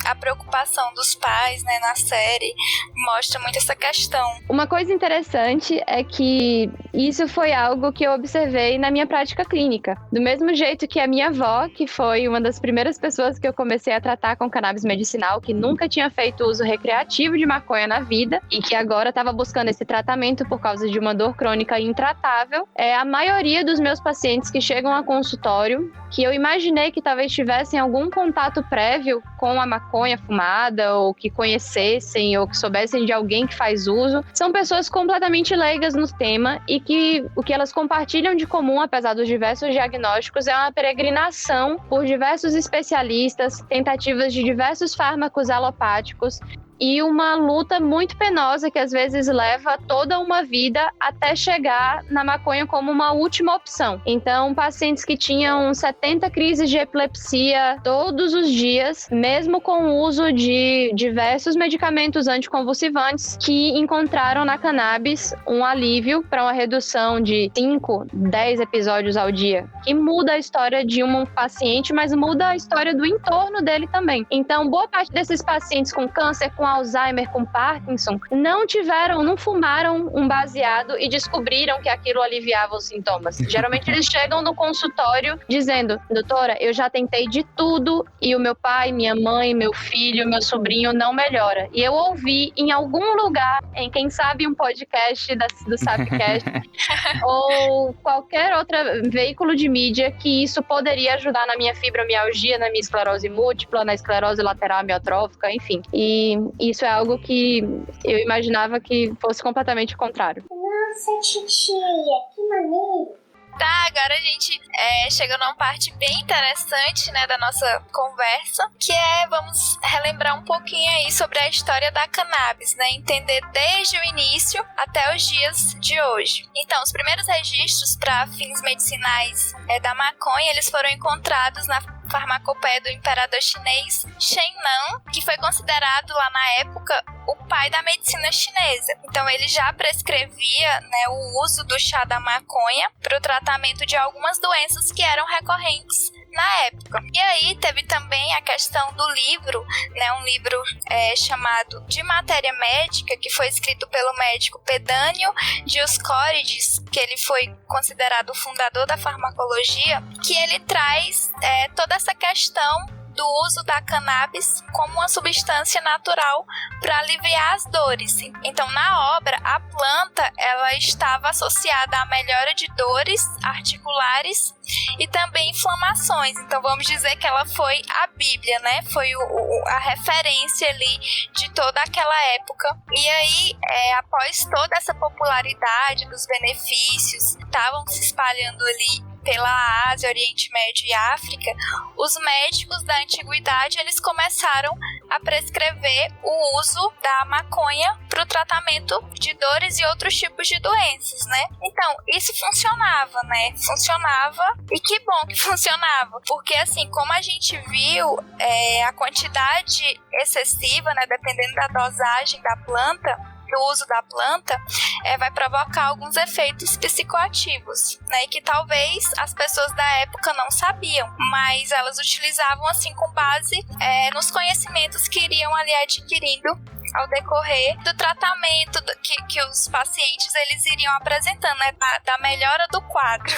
A preocupação dos pais, né, na série mostra muito essa questão. Uma coisa interessante é que isso foi algo que eu observei na minha prática clínica. Do mesmo jeito que a minha avó, que foi uma das primeiras pessoas que eu comecei a tratar com cannabis medicinal, que nunca tinha feito uso recreativo de maconha na vida e que agora estava buscando esse tratamento por causa de uma dor crônica intratável, a maioria dos meus pacientes que chegam a consultório, que eu imaginei que talvez tivessem algum contato prévio com a maconha fumada, ou que conhecessem, ou que soubessem de alguém que faz uso, são pessoas completamente leigas no tema e que o que elas compartilham de comum, apesar dos diversos diagnósticos, é uma peregrinação por diversos especialistas, tentativas de diversos fármacos alopáticos e uma luta muito penosa que às vezes leva toda uma vida até chegar na maconha como uma última opção. Então, pacientes que tinham 70 crises de epilepsia todos os dias, mesmo com o uso de diversos medicamentos anticonvulsivantes, que encontraram na cannabis um alívio para uma redução de 5, 10 episódios ao dia, que muda a história de um paciente, mas muda a história do entorno dele também. Então, boa parte desses pacientes com câncer, com Alzheimer, com Parkinson, não fumaram um baseado e descobriram que aquilo aliviava os sintomas. Geralmente eles chegam no consultório dizendo: doutora, eu já tentei de tudo e o meu pai, minha mãe, meu filho, meu sobrinho não melhora. E eu ouvi em algum lugar, em quem sabe um podcast do Sapcast ou qualquer outro veículo de mídia, que isso poderia ajudar na minha fibromialgia, na minha esclerose múltipla, na esclerose lateral amiotrófica, enfim. E isso é algo que eu imaginava que fosse completamente contrário. Nossa, titia, que maneiro! Tá, agora a gente chega numa parte bem interessante, né, da nossa conversa, que vamos relembrar um pouquinho aí sobre a história da cannabis, né, entender desde o início até os dias de hoje. Então, os primeiros registros para fins medicinais da maconha, eles foram encontrados na farmacopeia do imperador chinês Shen Nan, que foi considerado lá na época o pai da medicina chinesa. Então ele já prescrevia, né, o uso do chá da maconha para o tratamento de algumas doenças que eram recorrentes na época. E aí teve também a questão do livro, né, um livro chamado De Matéria Médica, que foi escrito pelo médico Pedânio Dioscórides, que ele foi considerado o fundador da farmacologia, que ele traz toda essa questão do uso da cannabis como uma substância natural para aliviar as dores. Então, na obra, a planta ela estava associada à melhora de dores articulares e também inflamações. Então, vamos dizer que ela foi a Bíblia, né? Foi a referência ali de toda aquela época. E aí, após toda essa popularidade dos benefícios, estavam se espalhando ali pela Ásia, Oriente Médio e África, os médicos da antiguidade eles começaram a prescrever o uso da maconha para o tratamento de dores e outros tipos de doenças, né? Então, isso funcionava, né? Funcionava, e que bom que funcionava, porque assim, como a gente viu, a quantidade excessiva, né, dependendo da dosagem da planta, do uso da planta, vai provocar alguns efeitos psicoativos, né, e que talvez as pessoas da época não sabiam, mas elas utilizavam assim com base nos conhecimentos que iriam ali adquirindo ao decorrer do tratamento que os pacientes eles iriam apresentando, né, da melhora do quadro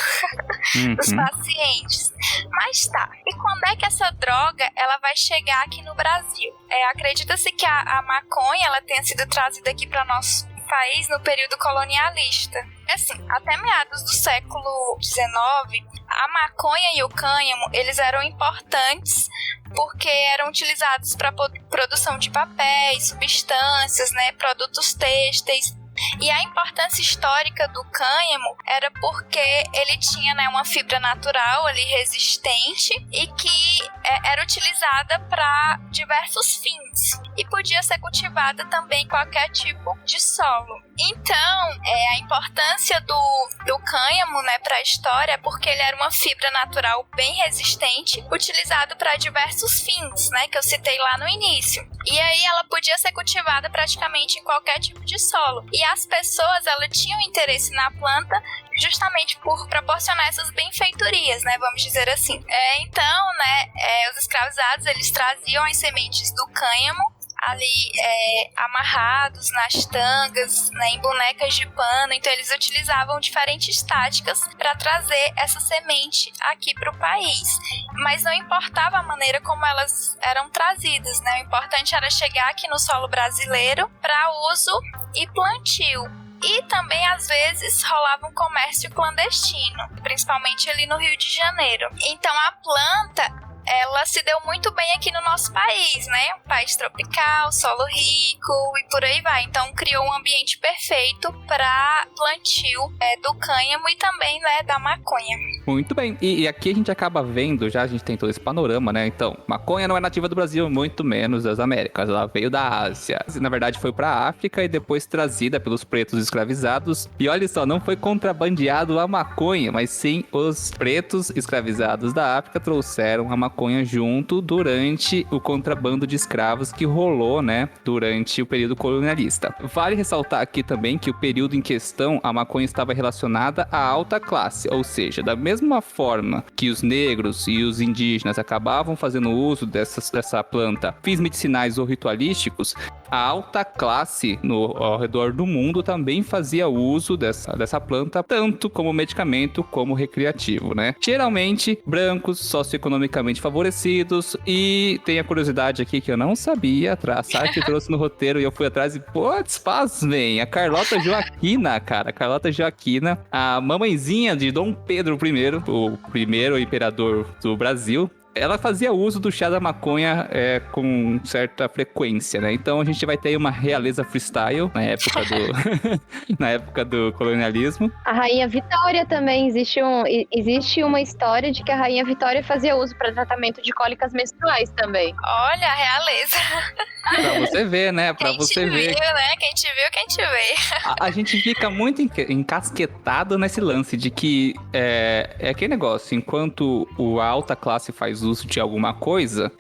dos pacientes. Mas tá, e quando é que essa droga ela vai chegar aqui no Brasil? Acredita-se que a maconha ela tenha sido trazida aqui para nosso país no período colonialista. Assim, até meados do século XIX, a maconha e o cânhamo, eles eram importantes porque eram utilizados para produção de papéis, substâncias, né, produtos têxteis. E a importância histórica do cânhamo era porque ele tinha, né, uma fibra natural ali resistente e que era utilizada para diversos fins e podia ser cultivada também em qualquer tipo de solo. Então, a importância do cânhamo, né, para a história é porque ele era uma fibra natural bem resistente, utilizado para diversos fins, né, que eu citei lá no início. E aí ela podia ser cultivada praticamente em qualquer tipo de solo. E as pessoas, elas tinham interesse na planta justamente por proporcionar essas benfeitorias, né, vamos dizer assim. Então, né, os escravizados, eles traziam as sementes do cânhamo ali amarrados nas tangas, né, em bonecas de pano. Então eles utilizavam diferentes táticas para trazer essa semente aqui para o país, mas não importava a maneira como elas eram trazidas, né? O importante era chegar aqui no solo brasileiro para uso e plantio. E também, às vezes, rolava um comércio clandestino, principalmente ali no Rio de Janeiro. Então, a planta, ela se deu muito bem aqui no nosso país, né? Um país tropical, solo rico e por aí vai. Então, criou um ambiente perfeito para plantio do cânhamo e também, né, da maconha. Muito bem. E aqui a gente acaba vendo, já a gente tem todo esse panorama, né? Então, maconha não é nativa do Brasil, muito menos das Américas. Ela veio da Ásia. Na verdade, foi pra África e depois trazida pelos pretos escravizados. E olha só, não foi contrabandeado a maconha, mas sim os pretos escravizados da África trouxeram a maconha junto durante o contrabando de escravos que rolou, né, durante o período colonialista. Vale ressaltar aqui também que o período em questão, a maconha estava relacionada à alta classe, ou seja, da mesma forma que os negros e os indígenas acabavam fazendo uso dessa planta, fins medicinais ou ritualísticos, a alta classe ao redor do mundo também fazia uso dessa planta, tanto como medicamento como recreativo, né? Geralmente, brancos, socioeconomicamente favorecidos, e tem a curiosidade aqui que eu não sabia, a Sartre trouxe no roteiro e eu fui atrás e, putz, pasmem, a Carlota Joaquina, cara, a Carlota Joaquina, a mamãezinha de Dom Pedro I, o primeiro imperador do Brasil, ela fazia uso do chá da maconha com certa frequência, né? Então a gente vai ter uma realeza freestyle na época do colonialismo. A Rainha Vitória também, existe uma história de que a Rainha Vitória fazia uso para tratamento de cólicas menstruais também. Olha, a realeza. Pra você ver, né? Pra você ver. Viu, né? Quem te viu, quem te vê. A gente fica muito encasquetado nesse lance de que é aquele negócio, enquanto a alta classe faz uso de alguma coisa,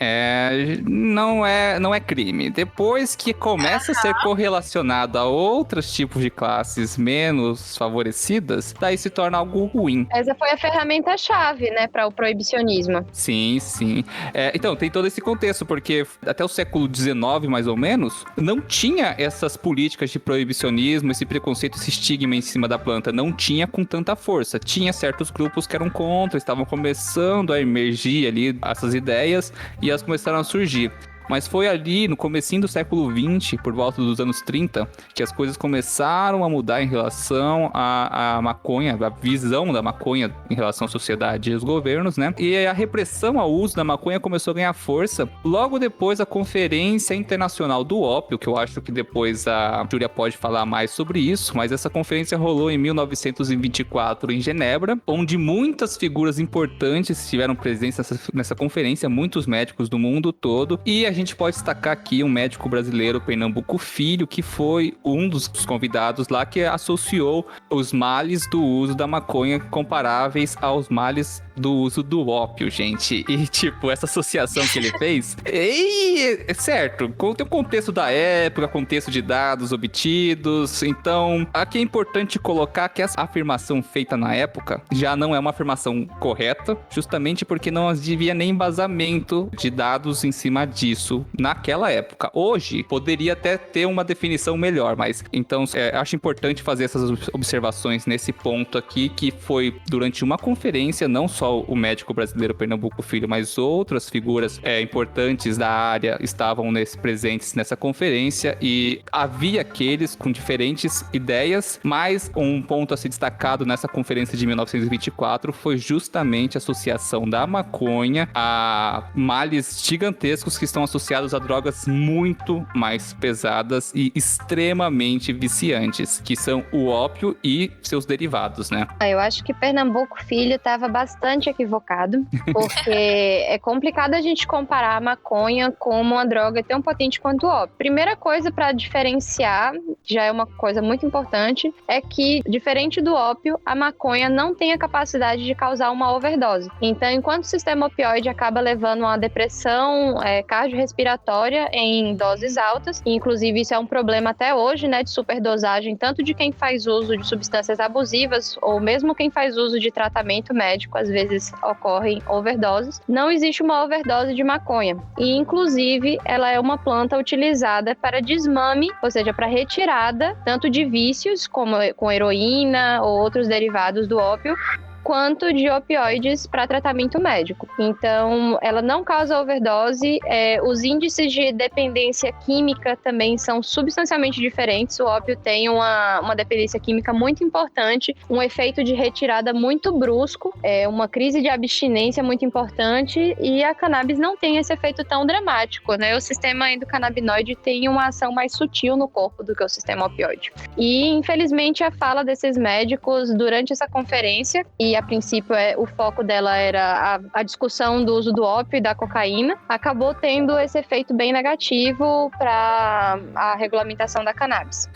não é crime. Depois que começa a ser correlacionado a outros tipos de classes menos favorecidas, daí se torna algo ruim. Essa foi a ferramenta-chave, né, para o proibicionismo. Sim, sim. Então, tem todo esse contexto, porque até o século XIX, XIX, mais ou menos, não tinha essas políticas de proibicionismo, esse preconceito, esse estigma em cima da planta. Não tinha com tanta força. Tinha certos grupos que eram contra, estavam começando a emergir ali essas ideias e elas começaram a surgir. Mas foi ali no comecinho do século XX, por volta dos anos 30, que as coisas começaram a mudar em relação à maconha, a visão da maconha em relação à sociedade e aos governos, né? E a repressão ao uso da maconha começou a ganhar força logo depois da Conferência Internacional do Ópio, que eu acho que depois a Júlia pode falar mais sobre isso, mas essa conferência rolou em 1924 em Genebra, onde muitas figuras importantes tiveram presença nessa conferência, muitos médicos do mundo todo, e a gente pode destacar aqui um médico brasileiro, Pernambuco Filho, que foi um dos convidados lá que associou os males do uso da maconha comparáveis aos males do uso do ópio, gente. E, tipo, essa associação que ele fez, é certo, tem o contexto da época, contexto de dados obtidos. Então, aqui é importante colocar que essa afirmação feita na época já não é uma afirmação correta, justamente porque não havia nem embasamento de dados em cima disso naquela época. Hoje, poderia até ter uma definição melhor, mas então acho importante fazer essas observações nesse ponto aqui, que foi durante uma conferência, não só o médico brasileiro Pernambuco Filho, mas outras figuras importantes da área estavam presentes nessa conferência, e havia aqueles com diferentes ideias, mas um ponto a ser destacado nessa conferência de 1924 foi justamente a associação da maconha a males gigantescos que estão associados a drogas muito mais pesadas e extremamente viciantes, que são o ópio e seus derivados, né? Eu acho que Pernambuco Filho estava bastante equivocado, porque é complicado a gente comparar a maconha como uma droga tão potente quanto o ópio. Primeira coisa para diferenciar, já é uma coisa muito importante, é que, diferente do ópio, a maconha não tem a capacidade de causar uma overdose. Então, enquanto o sistema opioide acaba levando a uma depressão cardiorrespiratória em doses altas, e inclusive isso é um problema até hoje, né, de superdosagem, tanto de quem faz uso de substâncias abusivas, ou mesmo quem faz uso de tratamento médico, às vezes ocorrem overdoses. Não existe uma overdose de maconha. E, inclusive, ela é uma planta utilizada para desmame, ou seja, para retirada tanto de vícios, como com heroína ou outros derivados do ópio, quanto de opioides para tratamento médico. Então, ela não causa overdose. Os índices de dependência química também são substancialmente diferentes. O ópio tem uma dependência química muito importante, um efeito de retirada muito brusco, uma crise de abstinência muito importante, e a cannabis não tem esse efeito tão dramático, né? O sistema endocannabinoide tem uma ação mais sutil no corpo do que o sistema opioide. E, infelizmente, a fala desses médicos durante essa conferência, e a princípio o foco dela era a discussão do uso do ópio e da cocaína, acabou tendo esse efeito bem negativo para a regulamentação da cannabis.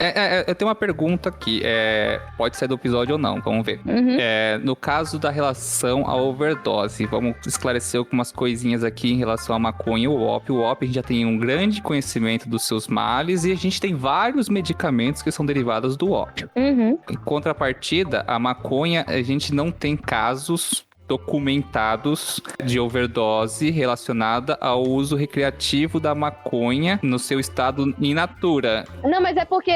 Eu tenho uma pergunta aqui, pode ser do episódio ou não, vamos ver. Uhum. No caso da relação à overdose, vamos esclarecer algumas coisinhas aqui em relação à maconha e o ópio. O ópio, a gente já tem um grande conhecimento dos seus males, e a gente tem vários medicamentos que são derivados do ópio. Uhum. Em contrapartida, a maconha, a gente não tem casos documentados de overdose relacionada ao uso recreativo da maconha no seu estado in natura. Não, mas é porque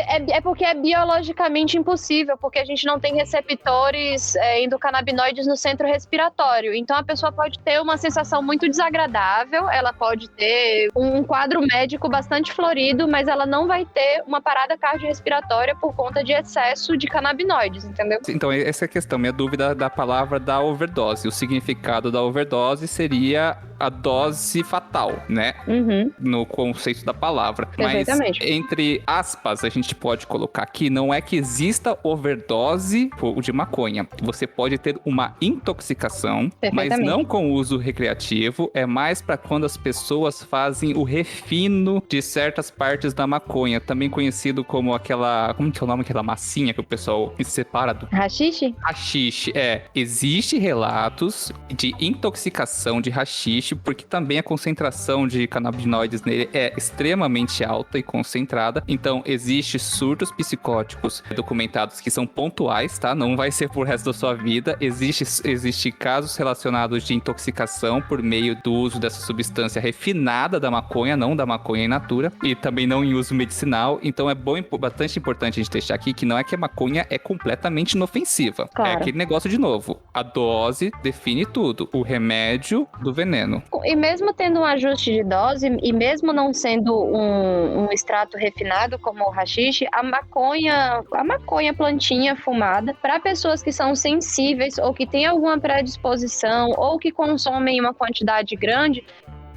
é biologicamente impossível, porque a gente não tem receptores endocannabinoides no centro respiratório. Então a pessoa pode ter uma sensação muito desagradável, ela pode ter um quadro médico bastante florido, mas ela não vai ter uma parada cardiorrespiratória por conta de excesso de canabinoides, entendeu? Então essa é a questão, minha dúvida da palavra da overdose. O significado da overdose seria a dose fatal, né? Uhum. No conceito da palavra. Mas, entre aspas, a gente pode colocar aqui, não é que exista overdose de maconha. Você pode ter uma intoxicação, mas não com uso recreativo. É mais para quando as pessoas fazem o refino de certas partes da maconha, também conhecido como aquela... Como que é o nome? Aquela massinha que o pessoal se separa do... Haxixe? Haxixe, Existe relatos de intoxicação de haxixe existe porque também a concentração de canabinoides nele é extremamente alta e concentrada. Então, existe surtos psicóticos documentados que são pontuais, tá? Não vai ser pro resto da sua vida. Existe casos relacionados de intoxicação por meio do uso dessa substância refinada da maconha, não da maconha in natura, e também não em uso medicinal. Então, é bastante importante a gente deixar aqui que não é que a maconha é completamente inofensiva. Claro. É aquele negócio de novo. A dose define tudo. O remédio do veneno. E mesmo tendo um ajuste de dose, e mesmo não sendo um extrato refinado como o haxixe, a maconha plantinha fumada, para pessoas que são sensíveis ou que têm alguma predisposição ou que consomem uma quantidade grande,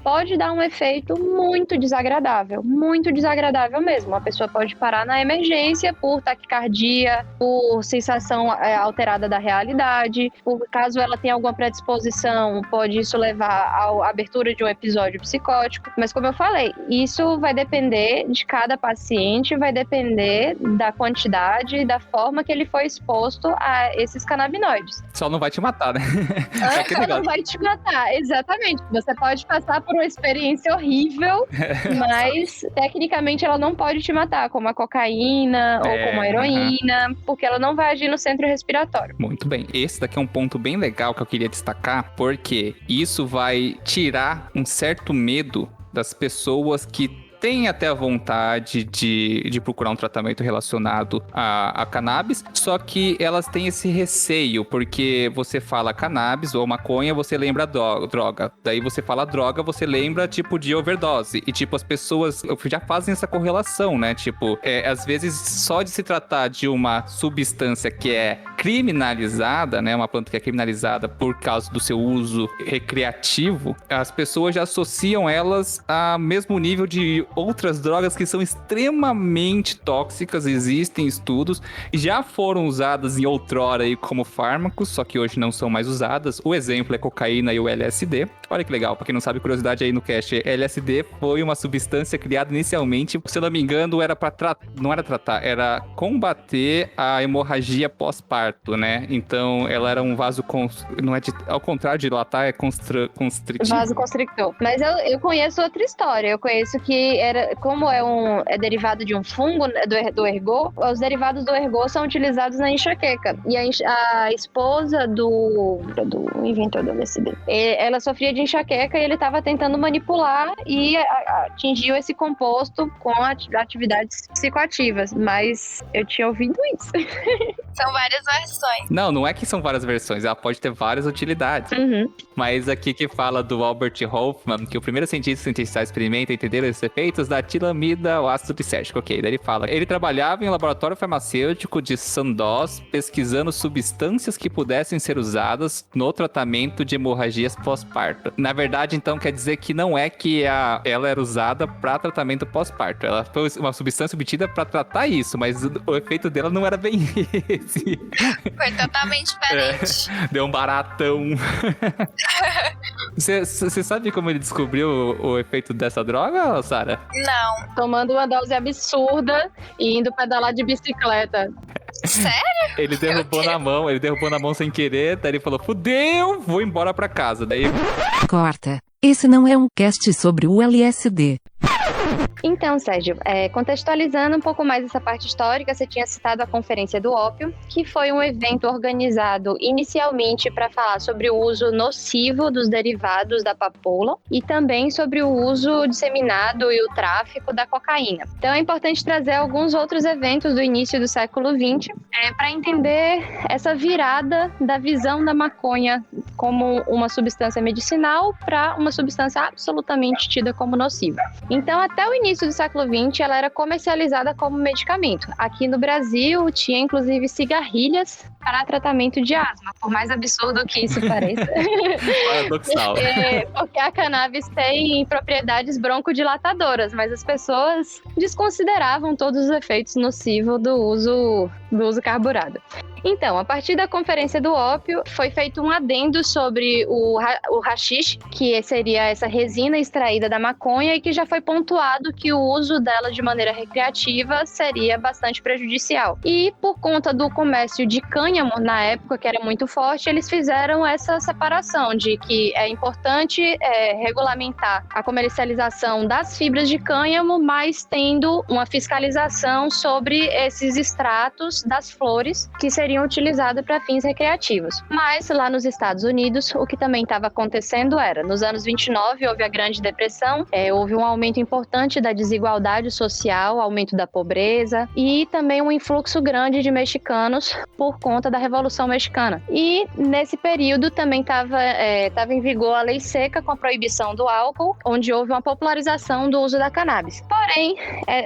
pode dar um efeito muito desagradável mesmo. A pessoa pode parar na emergência por taquicardia, por sensação alterada da realidade, por caso ela tenha alguma predisposição, pode isso levar à abertura de um episódio psicótico. Mas como eu falei, isso vai depender de cada paciente, vai depender da quantidade e da forma que ele foi exposto a esses canabinoides. Só não vai te matar, né? Só não vai te matar, exatamente. Você pode passar por uma experiência horrível, mas tecnicamente ela não pode te matar, como a cocaína ou como a heroína, porque ela não vai agir no centro respiratório. Muito bem. Esse daqui é um ponto bem legal que eu queria destacar, porque isso vai tirar um certo medo das pessoas que têm até a vontade de procurar um tratamento relacionado a cannabis, só que elas têm esse receio, porque você fala cannabis ou maconha, você lembra droga. Daí você fala droga, você lembra, tipo, de overdose. E, tipo, as pessoas já fazem essa correlação, né? Tipo, às vezes, só de se tratar de uma substância que é criminalizada, né? Uma planta que é criminalizada por causa do seu uso recreativo, as pessoas já associam elas ao mesmo nível de outras drogas que são extremamente tóxicas. Existem estudos, já foram usadas em outrora aí como fármacos, só que hoje não são mais usadas. O exemplo é cocaína e o LSD. Olha que legal, pra quem não sabe, curiosidade aí no cast, LSD foi uma substância criada inicialmente, se eu não me engano, era combater a hemorragia pós-parto, né? Então, ela era um ao contrário de dilatar, é constritivo. Vasoconstrictor. Mas eu conheço outra história. Eu conheço que como é derivado de um fungo, né, do ergot, os derivados do ergot são utilizados na enxaqueca. E a esposa do inventor do LSD, ela sofria de enxaqueca e ele estava tentando manipular e atingiu esse composto com atividades psicoativas. Mas eu tinha ouvido isso. São várias versões. Não é que são várias versões, ela pode ter várias utilidades. Uhum. Mas aqui que fala do Albert Hofmann, que o primeiro cientista a sintetizar experimenta e entender os efeitos da tilamida ao ácido glicérgico. Ok, daí ele fala, ele trabalhava em um laboratório farmacêutico de Sandoz, pesquisando substâncias que pudessem ser usadas no tratamento de hemorragias pós-parto. Na verdade, então, quer dizer que não é que ela era usada para tratamento pós-parto. Ela foi uma substância obtida para tratar isso, mas o efeito dela não era bem esse. Foi totalmente diferente. Deu um baratão. Você sabe como ele descobriu o efeito dessa droga, Sarah? Não. Tomando uma dose absurda e indo pedalar de bicicleta. Sério? Ele derrubou na mão sem querer, daí ele falou, fudeu, vou embora pra casa. Daí... Corta. Esse não é um cast sobre o LSD. Então, Sérgio, contextualizando um pouco mais essa parte histórica, você tinha citado a Conferência do Ópio, que foi um evento organizado inicialmente para falar sobre o uso nocivo dos derivados da papoula e também sobre o uso disseminado e o tráfico da cocaína. Então é importante trazer alguns outros eventos do início do século XX para entender essa virada da visão da maconha como uma substância medicinal para uma substância absolutamente tida como nociva. Então, até o início do século XX, ela era comercializada como medicamento. Aqui no Brasil, tinha inclusive cigarrilhas para tratamento de asma, por mais absurdo que isso pareça. Paradoxal. Porque a cannabis tem propriedades broncodilatadoras, mas as pessoas desconsideravam todos os efeitos nocivos do uso carburado. Então, a partir da Conferência do Ópio, foi feito um adendo sobre o haxixe, que seria essa resina extraída da maconha, e que já foi pontuado que o uso dela de maneira recreativa seria bastante prejudicial. E por conta do comércio de cana cânhamo, na época, que era muito forte, eles fizeram essa separação de que é importante regulamentar a comercialização das fibras de cânhamo, mas tendo uma fiscalização sobre esses extratos das flores que seriam utilizados para fins recreativos. Mas lá nos Estados Unidos, o que também estava acontecendo era, nos anos 29 houve a Grande Depressão, houve um aumento importante da desigualdade social, aumento da pobreza e também um influxo grande de mexicanos por conta da Revolução Mexicana. E nesse período também estava em vigor a lei seca com a proibição do álcool, onde houve uma popularização do uso da cannabis. Porém,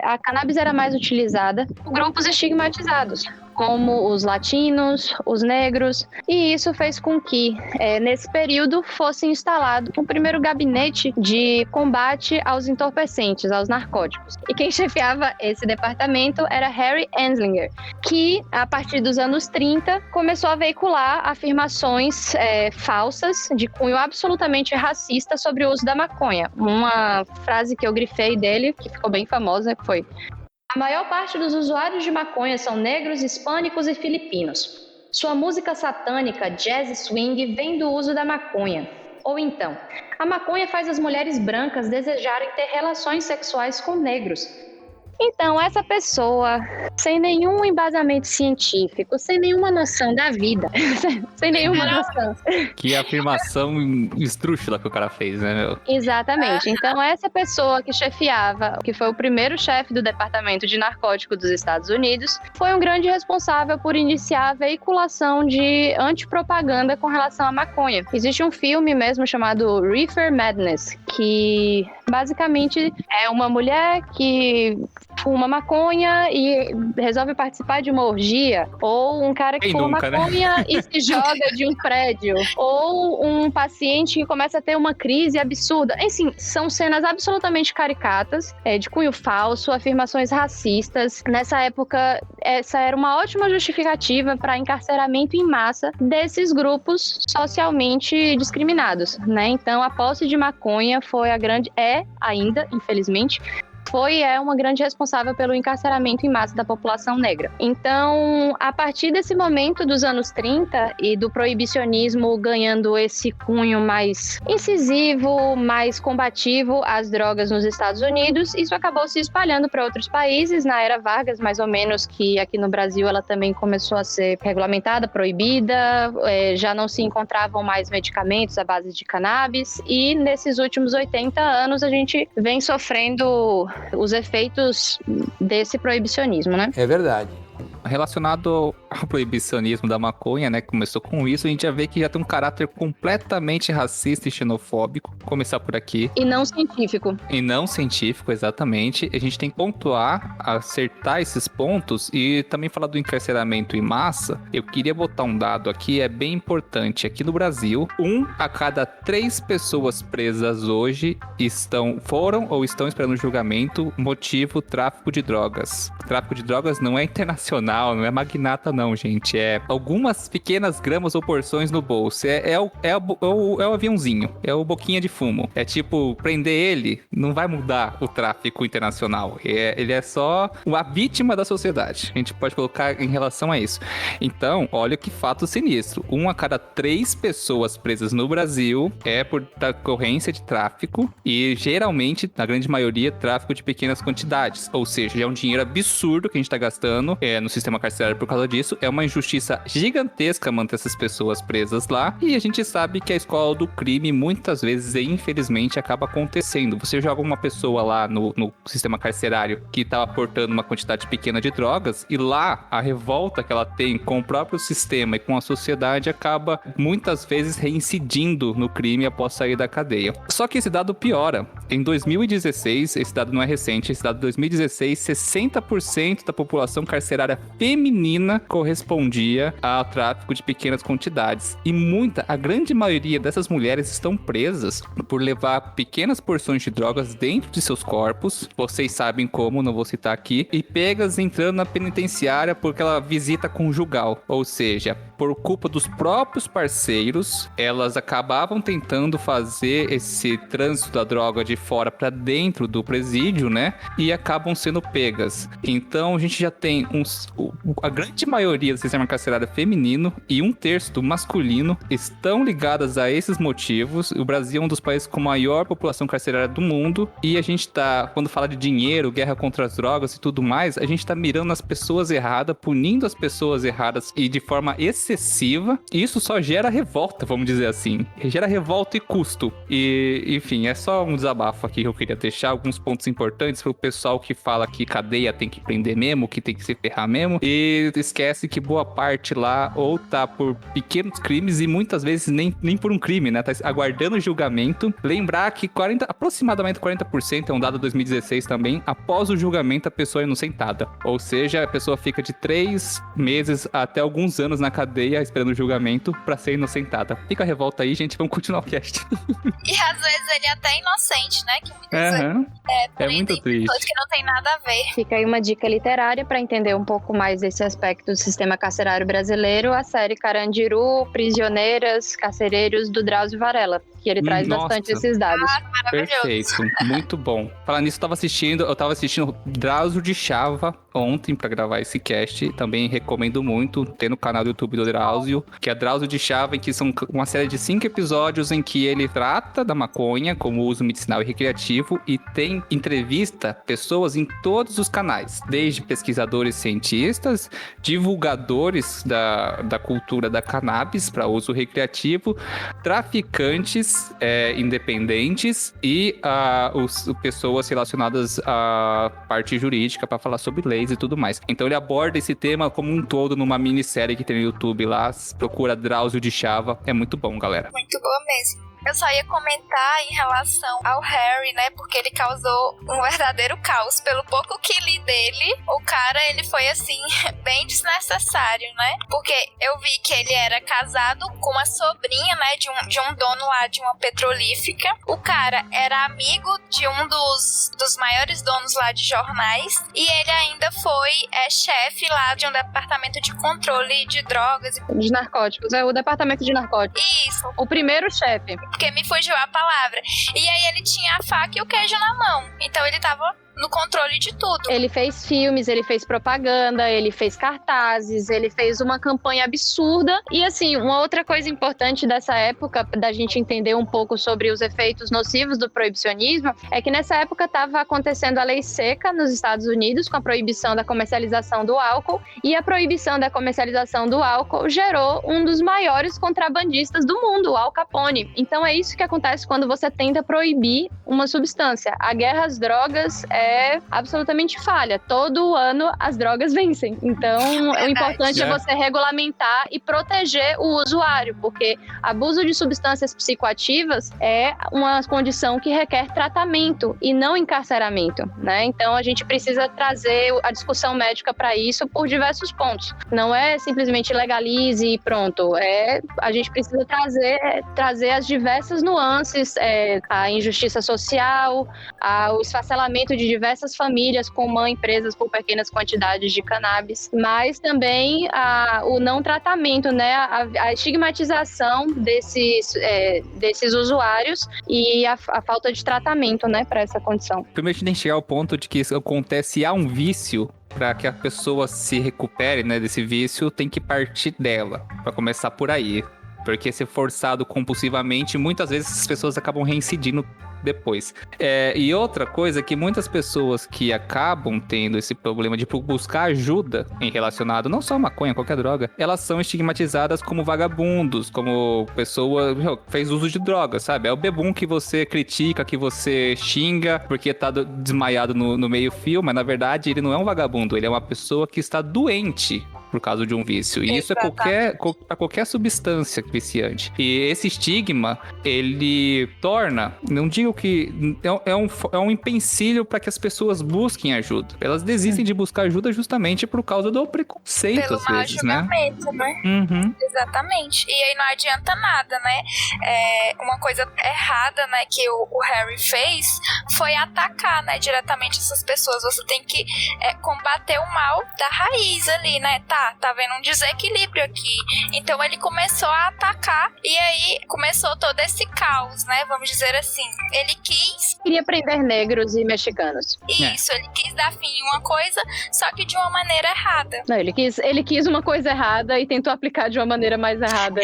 a cannabis era mais utilizada por grupos estigmatizados, como os latinos, os negros, e isso fez com que, nesse período, fosse instalado um primeiro gabinete de combate aos entorpecentes, aos narcóticos. E quem chefiava esse departamento era Harry Anslinger, que, a partir dos anos 30, começou a veicular afirmações falsas, de cunho absolutamente racista, sobre o uso da maconha. Uma frase que eu grifei dele, que ficou bem famosa, foi: a maior parte dos usuários de maconha são negros, hispânicos e filipinos. Sua música satânica, jazz e swing, vem do uso da maconha. Ou então, a maconha faz as mulheres brancas desejarem ter relações sexuais com negros. Então, essa pessoa, sem nenhum embasamento científico, sem nenhuma noção da vida, sem nenhuma noção. Que afirmação esdrúxula que o cara fez, né, meu? Exatamente. Então, essa pessoa que chefiava, que foi o primeiro chefe do Departamento de Narcóticos dos Estados Unidos, foi um grande responsável por iniciar a veiculação de antipropaganda com relação à maconha. Existe um filme mesmo chamado Reefer Madness, que basicamente é uma mulher que fuma maconha e resolve participar de uma orgia, ou um cara que fuma maconha, né? E se joga de um prédio, ou um paciente que começa a ter uma crise absurda. Enfim, são cenas absolutamente caricatas, de cunho falso, afirmações racistas. Nessa época, essa era uma ótima justificativa para encarceramento em massa desses grupos socialmente discriminados, né? Então, a posse de maconha ainda, infelizmente, uma grande responsável pelo encarceramento em massa da população negra. Então, a partir desse momento dos anos 30 e do proibicionismo ganhando esse cunho mais incisivo, mais combativo às drogas nos Estados Unidos, isso acabou se espalhando para outros países. Na era Vargas, mais ou menos, que aqui no Brasil ela também começou a ser regulamentada, proibida, já não se encontravam mais medicamentos à base de cannabis, e nesses últimos 80 anos a gente vem sofrendo os efeitos desse proibicionismo, né? É verdade. Relacionado ao proibicionismo da maconha, né, começou com isso, a gente já vê que já tem um caráter completamente racista e xenofóbico, começar por aqui. E não científico. E não científico, exatamente. A gente tem que pontuar, acertar esses pontos e também falar do encarceramento em massa. Eu queria botar um dado aqui, é bem importante. Aqui no Brasil, 1 a cada 3 pessoas presas hoje foram ou estão esperando julgamento, motivo tráfico de drogas. Tráfico de drogas não é internacional, não é magnata não, gente. É algumas pequenas gramas ou porções no bolso. É o aviãozinho. É o boquinha de fumo. É tipo, prender ele não vai mudar o tráfico internacional. Ele é só uma vítima da sociedade. A gente pode colocar em relação a isso. Então, olha que fato sinistro. 1 a cada 3 pessoas presas no Brasil é por ocorrência de tráfico e geralmente, na grande maioria, tráfico de pequenas quantidades. Ou seja, é um dinheiro absurdo que a gente tá gastando no sistema carcerário por causa disso. É uma injustiça gigantesca manter essas pessoas presas lá, e a gente sabe que a escola do crime muitas vezes, infelizmente, acaba acontecendo. Você joga uma pessoa lá no sistema carcerário que estava portando uma quantidade pequena de drogas, e lá a revolta que ela tem com o próprio sistema e com a sociedade acaba muitas vezes reincidindo no crime após sair da cadeia. Só que esse dado piora. Em 2016, esse dado não é recente, esse dado de 2016, 60% da população carcerária feminina correspondia ao tráfico de pequenas quantidades. E a grande maioria dessas mulheres estão presas por levar pequenas porções de drogas dentro de seus corpos, vocês sabem como, não vou citar aqui, e pegas entrando na penitenciária por aquela visita conjugal, ou seja, por culpa dos próprios parceiros, elas acabavam tentando fazer esse trânsito da droga de fora para dentro do presídio, né? E acabam sendo pegas. Então a gente já tem a grande maioria do sistema carcerário feminino e 1/3 do masculino estão ligadas a esses motivos. O Brasil é um dos países com maior população carcerária do mundo e a gente tá, quando fala de dinheiro, guerra contra as drogas e tudo mais, a gente tá mirando nas pessoas erradas, punindo as pessoas erradas e de forma excessiva. E isso só gera revolta, vamos dizer assim. Gera revolta e custo. E, enfim, é só um desabafo aqui que eu queria deixar, alguns pontos importantes pro pessoal que fala que cadeia tem que prender mesmo, que tem que se ferrar mesmo, e esquece que boa parte lá ou tá por pequenos crimes e muitas vezes nem por um crime, né? Tá aguardando o julgamento. Lembrar que aproximadamente 40%, é um dado de 2016 também, após o julgamento a pessoa é inocentada. Ou seja, a pessoa fica de 3 meses até alguns anos na cadeia esperando o julgamento pra ser inocentada. Fica a revolta aí, gente, vamos continuar o cast. E às vezes ele é até inocente, né? Que muitas vezes É muito triste. pessoas que não tem nada a ver. Fica aí uma dica literária para entender um pouco mais desse aspecto do sistema carcerário brasileiro, a série Carandiru, Prisioneiras, Carcereiros, do Drauzio Varela, que ele traz bastante esses dados. Maravilhoso. Perfeito, muito bom. Falando nisso, eu tava assistindo Drauzio de Chava ontem pra gravar esse cast. Também recomendo muito, tem no canal do YouTube do Drauzio, que é Drauzio de Chava, em que são uma série de 5 episódios em que ele trata da maconha como uso medicinal e recreativo e tem entrevista pessoas em todos os canais, desde pesquisadores cientistas, divulgadores da cultura da cannabis para uso recreativo, traficantes independentes e pessoas relacionadas à parte jurídica para falar sobre leis e tudo mais. Então ele aborda esse tema como um todo numa minissérie que tem no YouTube lá, procura Drauzio de Chava, é muito bom, galera. Muito boa mesmo. Eu só ia comentar em relação ao Harry, né? Porque ele causou um verdadeiro caos. Pelo pouco que li dele, o cara, ele foi, assim, bem desnecessário, né? Porque eu vi que ele era casado com uma sobrinha, né? De um dono lá de uma petrolífica. O cara era amigo de um dos maiores donos lá de jornais. E ele ainda foi chefe lá de um departamento de controle de drogas. De narcóticos, é o departamento de narcóticos. Isso. O primeiro chefe. Porque me fugiu a palavra. E aí ele tinha a faca e o queijo na mão. Então ele tava no controle de tudo. Ele fez filmes, ele fez propaganda, ele fez cartazes, ele fez uma campanha absurda. E assim, uma outra coisa importante dessa época, da gente entender um pouco sobre os efeitos nocivos do proibicionismo, é que nessa época estava acontecendo a lei seca nos Estados Unidos, com a proibição da comercialização do álcool, e a proibição da comercialização do álcool gerou um dos maiores contrabandistas do mundo, o Al Capone. Então é isso que acontece quando você tenta proibir uma substância. A guerra às drogas é absolutamente falha. Todo ano as drogas vencem. Então, o importante é você regulamentar e proteger o usuário, porque abuso de substâncias psicoativas é uma condição que requer tratamento e não encarceramento, né? Então, a gente precisa trazer a discussão médica para isso por diversos pontos. Não é simplesmente legalize e pronto. A gente precisa trazer as diversas nuances, a injustiça social, o esfacelamento de diversas famílias com mãe presas por pequenas quantidades de cannabis, mas também o não tratamento, né, a estigmatização desses usuários e a falta de tratamento, né, para essa condição. Primeiro a gente tem que chegar ao ponto de que isso acontece, há um vício, para que a pessoa se recupere, né, desse vício, tem que partir dela, para começar por aí. Porque ser forçado compulsivamente, muitas vezes as pessoas acabam reincidindo depois. E outra coisa é que muitas pessoas que acabam tendo esse problema de buscar ajuda em relacionado, não só a maconha, qualquer droga, elas são estigmatizadas como vagabundos, como pessoa que fez uso de droga, sabe? É o bebum que você critica, que você xinga porque tá desmaiado no meio-fio, mas na verdade ele não é um vagabundo, ele é uma pessoa que está doente por causa de um vício. E isso é qualquer substância viciante. E esse estigma, ele torna, não digo que é um empecilho para que as pessoas busquem ajuda. Elas desistem de buscar ajuda justamente por causa do preconceito, às vezes, né? Uhum. Exatamente. E aí não adianta nada, né? Uma coisa errada, né, que o Harry fez foi atacar, né, diretamente essas pessoas. Você tem que combater o mal da raiz ali, né? Tá, tá vendo um desequilíbrio aqui. Então ele começou a atacar e aí começou todo esse caos, né? Vamos dizer assim. Ele queria prender negros e mexicanos. Isso, ele quis dar fim em uma coisa, só que de uma maneira errada. Não, ele quis uma coisa errada e tentou aplicar de uma maneira mais errada.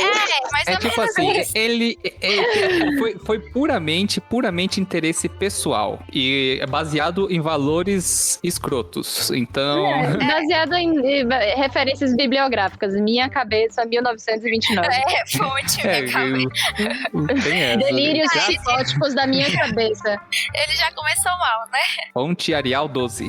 Mais ou tipo menos assim, isso. ele foi puramente interesse pessoal e baseado em valores escrotos. Então, Baseado em referências bibliográficas. Minha cabeça, 1929. Fonte, minha cabeça. tem essa. Delírios Já- psicóticos da minha cabeça. Ele já começou mal, né? Fonte Arial 12.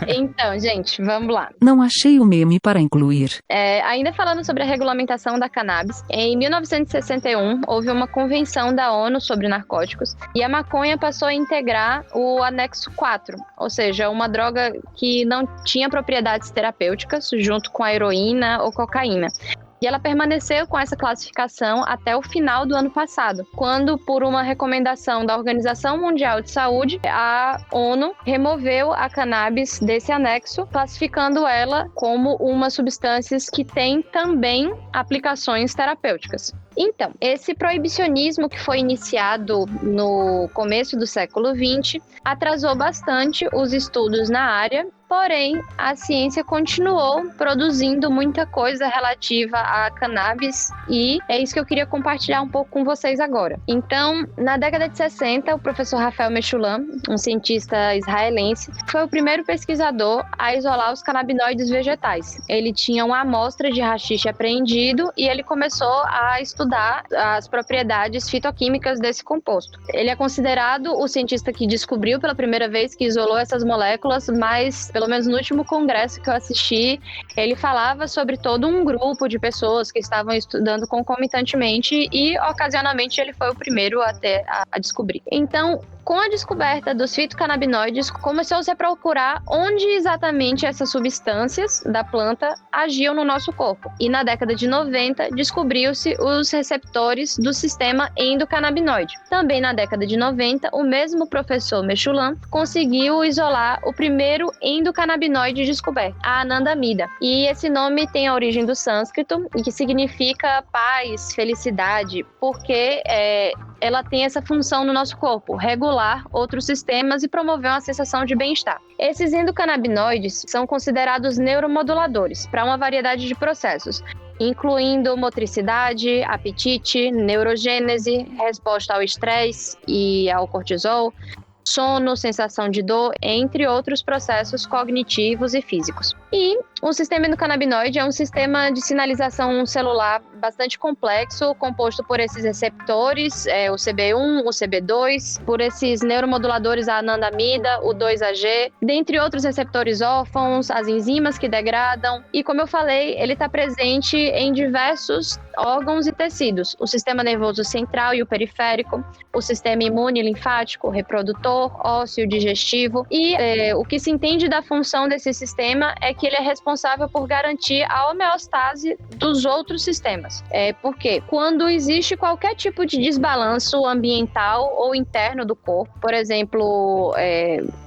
Então, gente, vamos lá. Não achei o meme para incluir. Ainda falando sobre a regulamentação da cannabis, em 1961 houve uma convenção da ONU sobre narcóticos e a maconha passou a integrar o anexo 4, ou seja, uma droga que não tinha propriedades terapêuticas junto com a heroína ou cocaína. E ela permaneceu com essa classificação até o final do ano passado, quando, por uma recomendação da Organização Mundial de Saúde, a ONU removeu a cannabis desse anexo, classificando ela como uma substância que tem também aplicações terapêuticas. Então, esse proibicionismo que foi iniciado no começo do século XX atrasou bastante os estudos na área, porém, a ciência continuou produzindo muita coisa relativa à cannabis e é isso que eu queria compartilhar um pouco com vocês agora. Então, na década de 60, o professor Raphael Mechoulam, um cientista israelense, foi o primeiro pesquisador a isolar os canabinoides vegetais. Ele tinha uma amostra de haxixe apreendido e ele começou a estudar as propriedades fitoquímicas desse composto. Ele é considerado o cientista que descobriu pela primeira vez, que isolou essas moléculas, mas pelo menos no último congresso que eu assisti, ele falava sobre todo um grupo de pessoas que estavam estudando concomitantemente e ocasionalmente ele foi o primeiro a descobrir. Então, com a descoberta dos fitocannabinoides, começou-se a procurar onde exatamente essas substâncias da planta agiam no nosso corpo. E na década de 90, descobriu-se os receptores do sistema endocannabinoide. Também na década de 90, o mesmo professor Mechoulam conseguiu isolar o primeiro endocannabinoide descoberto, a anandamida. E esse nome tem a origem do sânscrito, e que significa paz, felicidade, porque ela tem essa função no nosso corpo, regular outros sistemas e promover uma sensação de bem-estar. Esses endocannabinoides são considerados neuromoduladores para uma variedade de processos, incluindo motricidade, apetite, neurogênese, resposta ao estresse e ao cortisol, sono, sensação de dor, entre outros processos cognitivos e físicos. E o sistema endocannabinoide é um sistema de sinalização celular bastante complexo, composto por esses receptores, o CB1, o CB2, por esses neuromoduladores, a anandamida, o 2-AG, dentre outros receptores órfãos, as enzimas que degradam. E como eu falei, ele está presente em diversos órgãos e tecidos, o sistema nervoso central e o periférico, o sistema imune, linfático, reprodutor, ósseo, digestivo. E o que se entende da função desse sistema é que ele é responsável por garantir a homeostase dos outros sistemas. Porque quando existe qualquer tipo de desbalanço ambiental ou interno do corpo, por exemplo,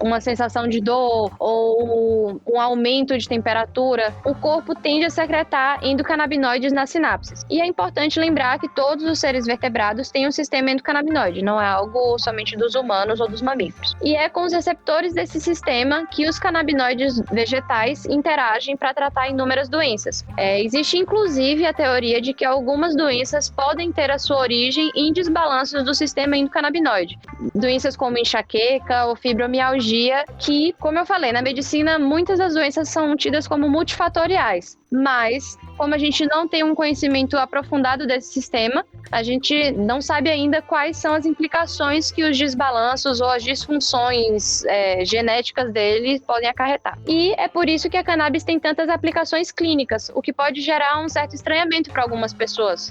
uma sensação de dor ou um aumento de temperatura, o corpo tende a secretar endocannabinoides nas sinapses. E é importante lembrar que todos os seres vertebrados têm um sistema endocannabinoide, não é algo somente dos humanos ou dos mamíferos. E é com os receptores desse sistema que os canabinoides vegetais interagem para tratar inúmeras doenças. Existe inclusive a teoria de que algumas doenças podem ter a sua origem em desbalanços do sistema endocannabinoide. Doenças como enxaqueca ou fibromialgia, que, como eu falei, na medicina muitas das doenças são tidas como multifatoriais. Mas, como a gente não tem um conhecimento aprofundado desse sistema, a gente não sabe ainda quais são as implicações que os desbalanços ou as disfunções genéticas dele podem acarretar. E é por isso que a cannabis tem tantas aplicações clínicas, o que pode gerar um certo estranhamento para algumas pessoas.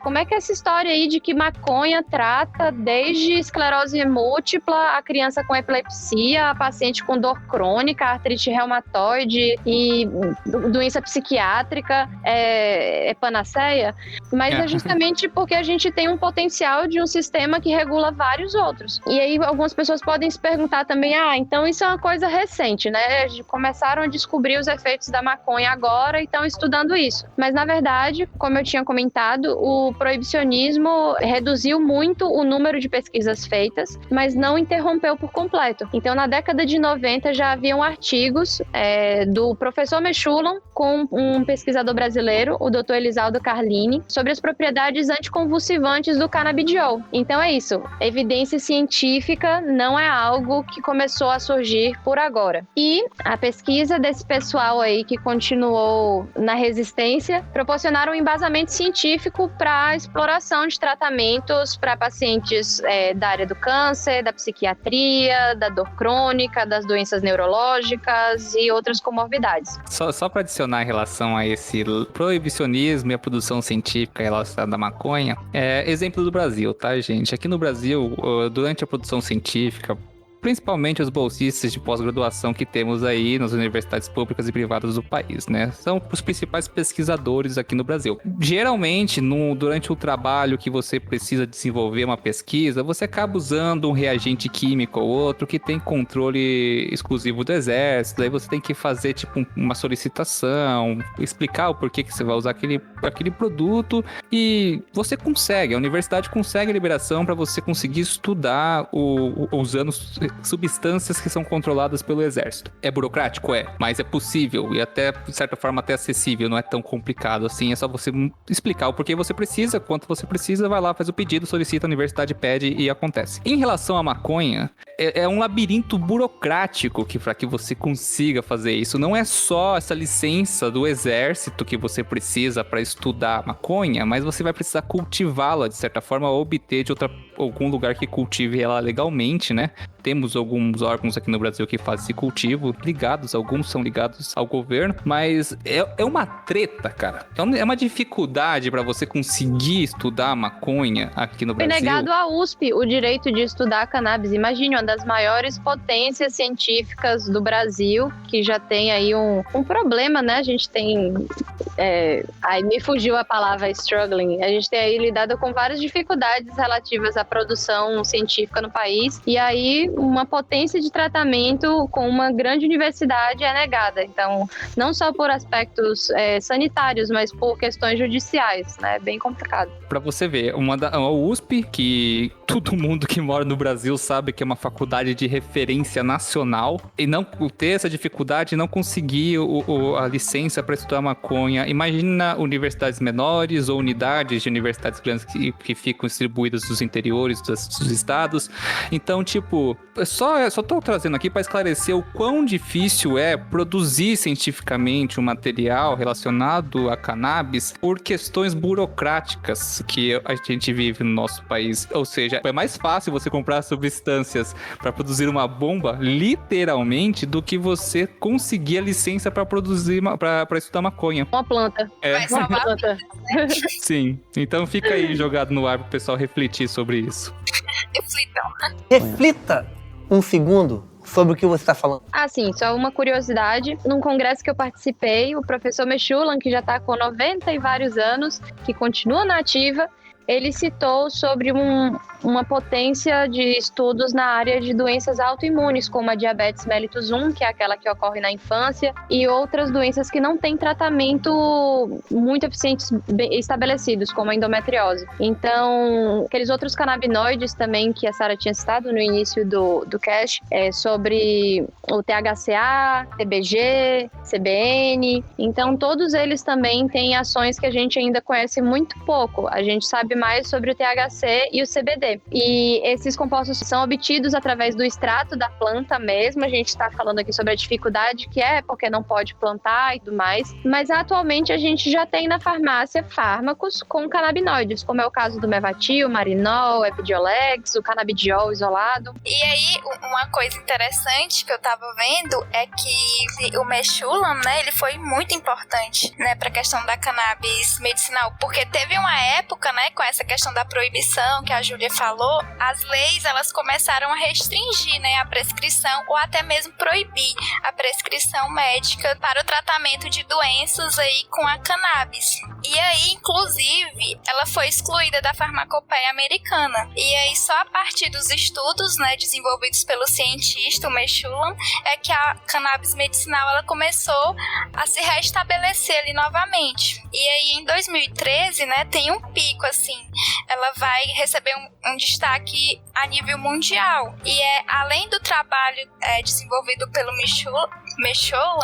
como é que é essa história aí de que maconha trata desde esclerose múltipla, a criança com epilepsia, a paciente com dor crônica, artrite reumatoide e doença psiquiátrica é panaceia? Mas é justamente porque a gente tem um potencial de um sistema que regula vários outros. E aí algumas pessoas podem se perguntar também, então isso é uma coisa recente, né? Começaram a descobrir os efeitos da maconha agora e estão estudando isso. Mas na verdade, como eu tinha comentado, o proibicionismo reduziu muito o número de pesquisas feitas, mas não interrompeu por completo. Então na década de 90 já haviam artigos do professor Mechoulam com um pesquisador brasileiro, o Dr. Elisaldo Carlini, sobre as propriedades anticonvulsivantes do canabidiol. Então é isso, evidência científica não é algo que começou a surgir por agora. E a pesquisa desse pessoal aí que continuou na resistência proporcionaram um embasamento científico para a exploração de tratamentos para pacientes da área do câncer, da psiquiatria, da dor crônica, das doenças neurológicas e outras comorbidades. Só para adicionar em relação a esse proibicionismo e a produção científica relacionada à maconha, exemplo do Brasil, tá, gente? Aqui no Brasil, durante a produção científica, principalmente os bolsistas de pós-graduação que temos aí nas universidades públicas e privadas do país, né? São os principais pesquisadores aqui no Brasil. Geralmente, durante o trabalho que você precisa desenvolver uma pesquisa, você acaba usando um reagente químico ou outro que tem controle exclusivo do exército, aí você tem que fazer tipo uma solicitação, explicar o porquê que você vai usar aquele produto e você consegue, a universidade consegue a liberação para você conseguir estudar usando substâncias que são controladas pelo exército. É burocrático? Mas é possível e até, de certa forma, até acessível, não é tão complicado assim, é só você explicar o porquê você precisa, quanto você precisa, vai lá, faz o pedido, solicita, a universidade pede e acontece. Em relação à maconha, é um labirinto burocrático para que você consiga fazer isso. Não é só essa licença do exército que você precisa para estudar a maconha, mas você vai precisar cultivá-la, de certa forma, ou obter de algum lugar que cultive ela legalmente, né? Temos alguns órgãos aqui no Brasil que fazem esse cultivo, alguns são ligados ao governo, mas é uma treta, cara. É uma dificuldade para você conseguir estudar a maconha aqui no Brasil. Foi negado à USP o direito de estudar cannabis. Imagine, uma das maiores potências científicas do Brasil, que já tem aí um problema, né? A gente tem... aí me fugiu a palavra struggling. A gente tem aí lidado com várias dificuldades relativas à produção científica no país, e aí uma potência de tratamento com uma grande universidade é negada. Então, não só por aspectos sanitários, mas por questões judiciais, né? É bem complicado. Pra você ver, a USP, que todo mundo que mora no Brasil sabe que é uma faculdade de referência nacional, e não ter essa dificuldade, não conseguir a licença para estudar maconha. Imagina universidades menores ou unidades de universidades grandes que ficam distribuídas nos interiores dos estados. Então, tipo, só tô trazendo aqui para esclarecer o quão difícil é produzir cientificamente um material relacionado a cannabis por questões burocráticas que a gente vive no nosso país. Ou seja, é mais fácil você comprar substâncias para produzir uma bomba, literalmente, do que você conseguir a licença para produzir, para estudar maconha. Uma planta. Vai salvar uma planta. Sim. Então fica aí jogado no ar pro pessoal refletir sobre isso. Reflita um segundo sobre o que você está falando. Sim, só uma curiosidade. Num congresso que eu participei, o professor Mechoulam, que já está com 90 e vários anos, que continua na ativa, ele citou sobre uma potência de estudos na área de doenças autoimunes, como a diabetes mellitus 1, que é aquela que ocorre na infância, e outras doenças que não têm tratamento muito eficientes estabelecidos, como a endometriose. Então, aqueles outros canabinoides também que a Sara tinha citado no início do cast, sobre o THCA, TBG, CBN. Então, todos eles também têm ações que a gente ainda conhece muito pouco. A gente sabe mais sobre o THC e o CBD, THC. E esses compostos são obtidos através do extrato da planta mesmo. A gente está falando aqui sobre a dificuldade que é porque não pode plantar e tudo mais. Mas atualmente a gente já tem na farmácia fármacos com canabinoides, como é o caso do Mevatil, Marinol, Epidiolex, o canabidiol isolado. E aí, uma coisa interessante que eu tava vendo é que o Meshulam, né, ele foi muito importante, né, pra questão da cannabis medicinal, porque teve uma época, né, com essa questão da proibição que a Júlia falou, as leis, elas começaram a restringir, né, a prescrição ou até mesmo proibir a prescrição médica para o tratamento de doenças aí com a cannabis. E aí, inclusive, ela foi excluída da farmacopeia americana. E aí, só a partir dos estudos, né, desenvolvidos pelo cientista, o Meshulam, é que a cannabis medicinal, ela começou a se restabelecer ali novamente. E aí, em 2013, né, tem um pico, assim, ela vai receber um destaque a nível mundial. E além do trabalho desenvolvido pelo Meshulam,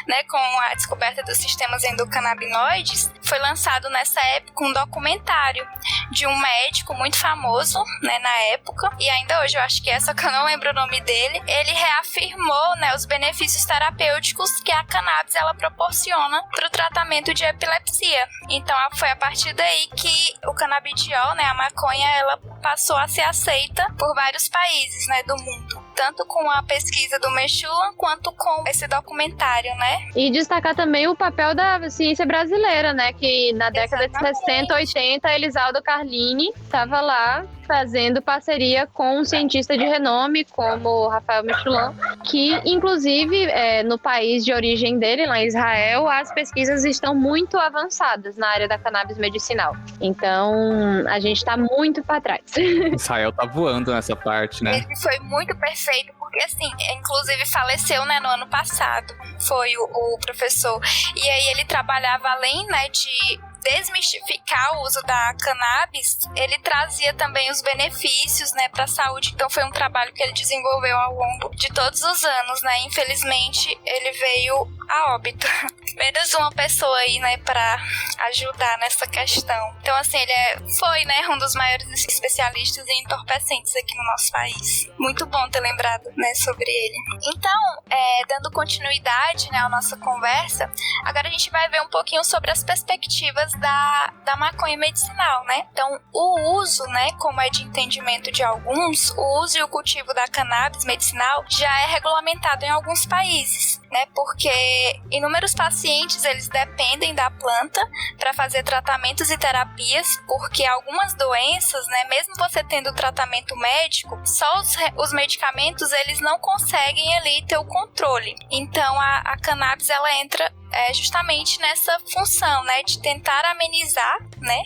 né, com a descoberta dos sistemas endocannabinoides, foi lançado nessa época um documentário de um médico muito famoso, né, na época, e ainda hoje eu acho que só que eu não lembro o nome dele. Ele reafirmou, né, os benefícios terapêuticos que a cannabis ela proporciona para o tratamento de epilepsia. Então foi a partir daí que o canabidiol, né, a maconha, ela passou a ser aceita por vários países, né, do mundo. Tanto com a pesquisa do Meshulam, quanto com esse documentário, né? E destacar também o papel da ciência brasileira, né? Que na década de 60, 80, Elisaldo Carlini estava lá fazendo parceria com um cientista de renome como Rafael Meshulam, que inclusive no país de origem dele, lá em Israel, as pesquisas estão muito avançadas na área da cannabis medicinal. Então, a gente está muito para trás. Israel tá voando nessa parte, né? Ele foi muito perfeito, porque assim, inclusive faleceu, né, no ano passado, foi o professor. E aí ele trabalhava além, né, de desmistificar o uso da cannabis, ele trazia também os benefícios, né, para a saúde. Então foi um trabalho que ele desenvolveu ao longo de todos os anos, né? Infelizmente ele veio a óbito. Menos uma pessoa aí, né, para ajudar nessa questão. Então assim, ele foi, né, um dos maiores especialistas em entorpecentes aqui no nosso país. Muito bom ter lembrado, né, sobre ele. Então, dando continuidade, né, à nossa conversa, agora a gente vai ver um pouquinho sobre as perspectivas da maconha medicinal, né? Então, o uso, né, como é de entendimento de alguns, o uso e o cultivo da cannabis medicinal já é regulamentado em alguns países, né? Porque inúmeros pacientes, eles dependem da planta para fazer tratamentos e terapias, porque algumas doenças, né, mesmo você tendo tratamento médico, só os medicamentos, eles não conseguem ali ter o controle. Então, a cannabis, ela entra justamente nessa função, né, de tentar amenizar, né,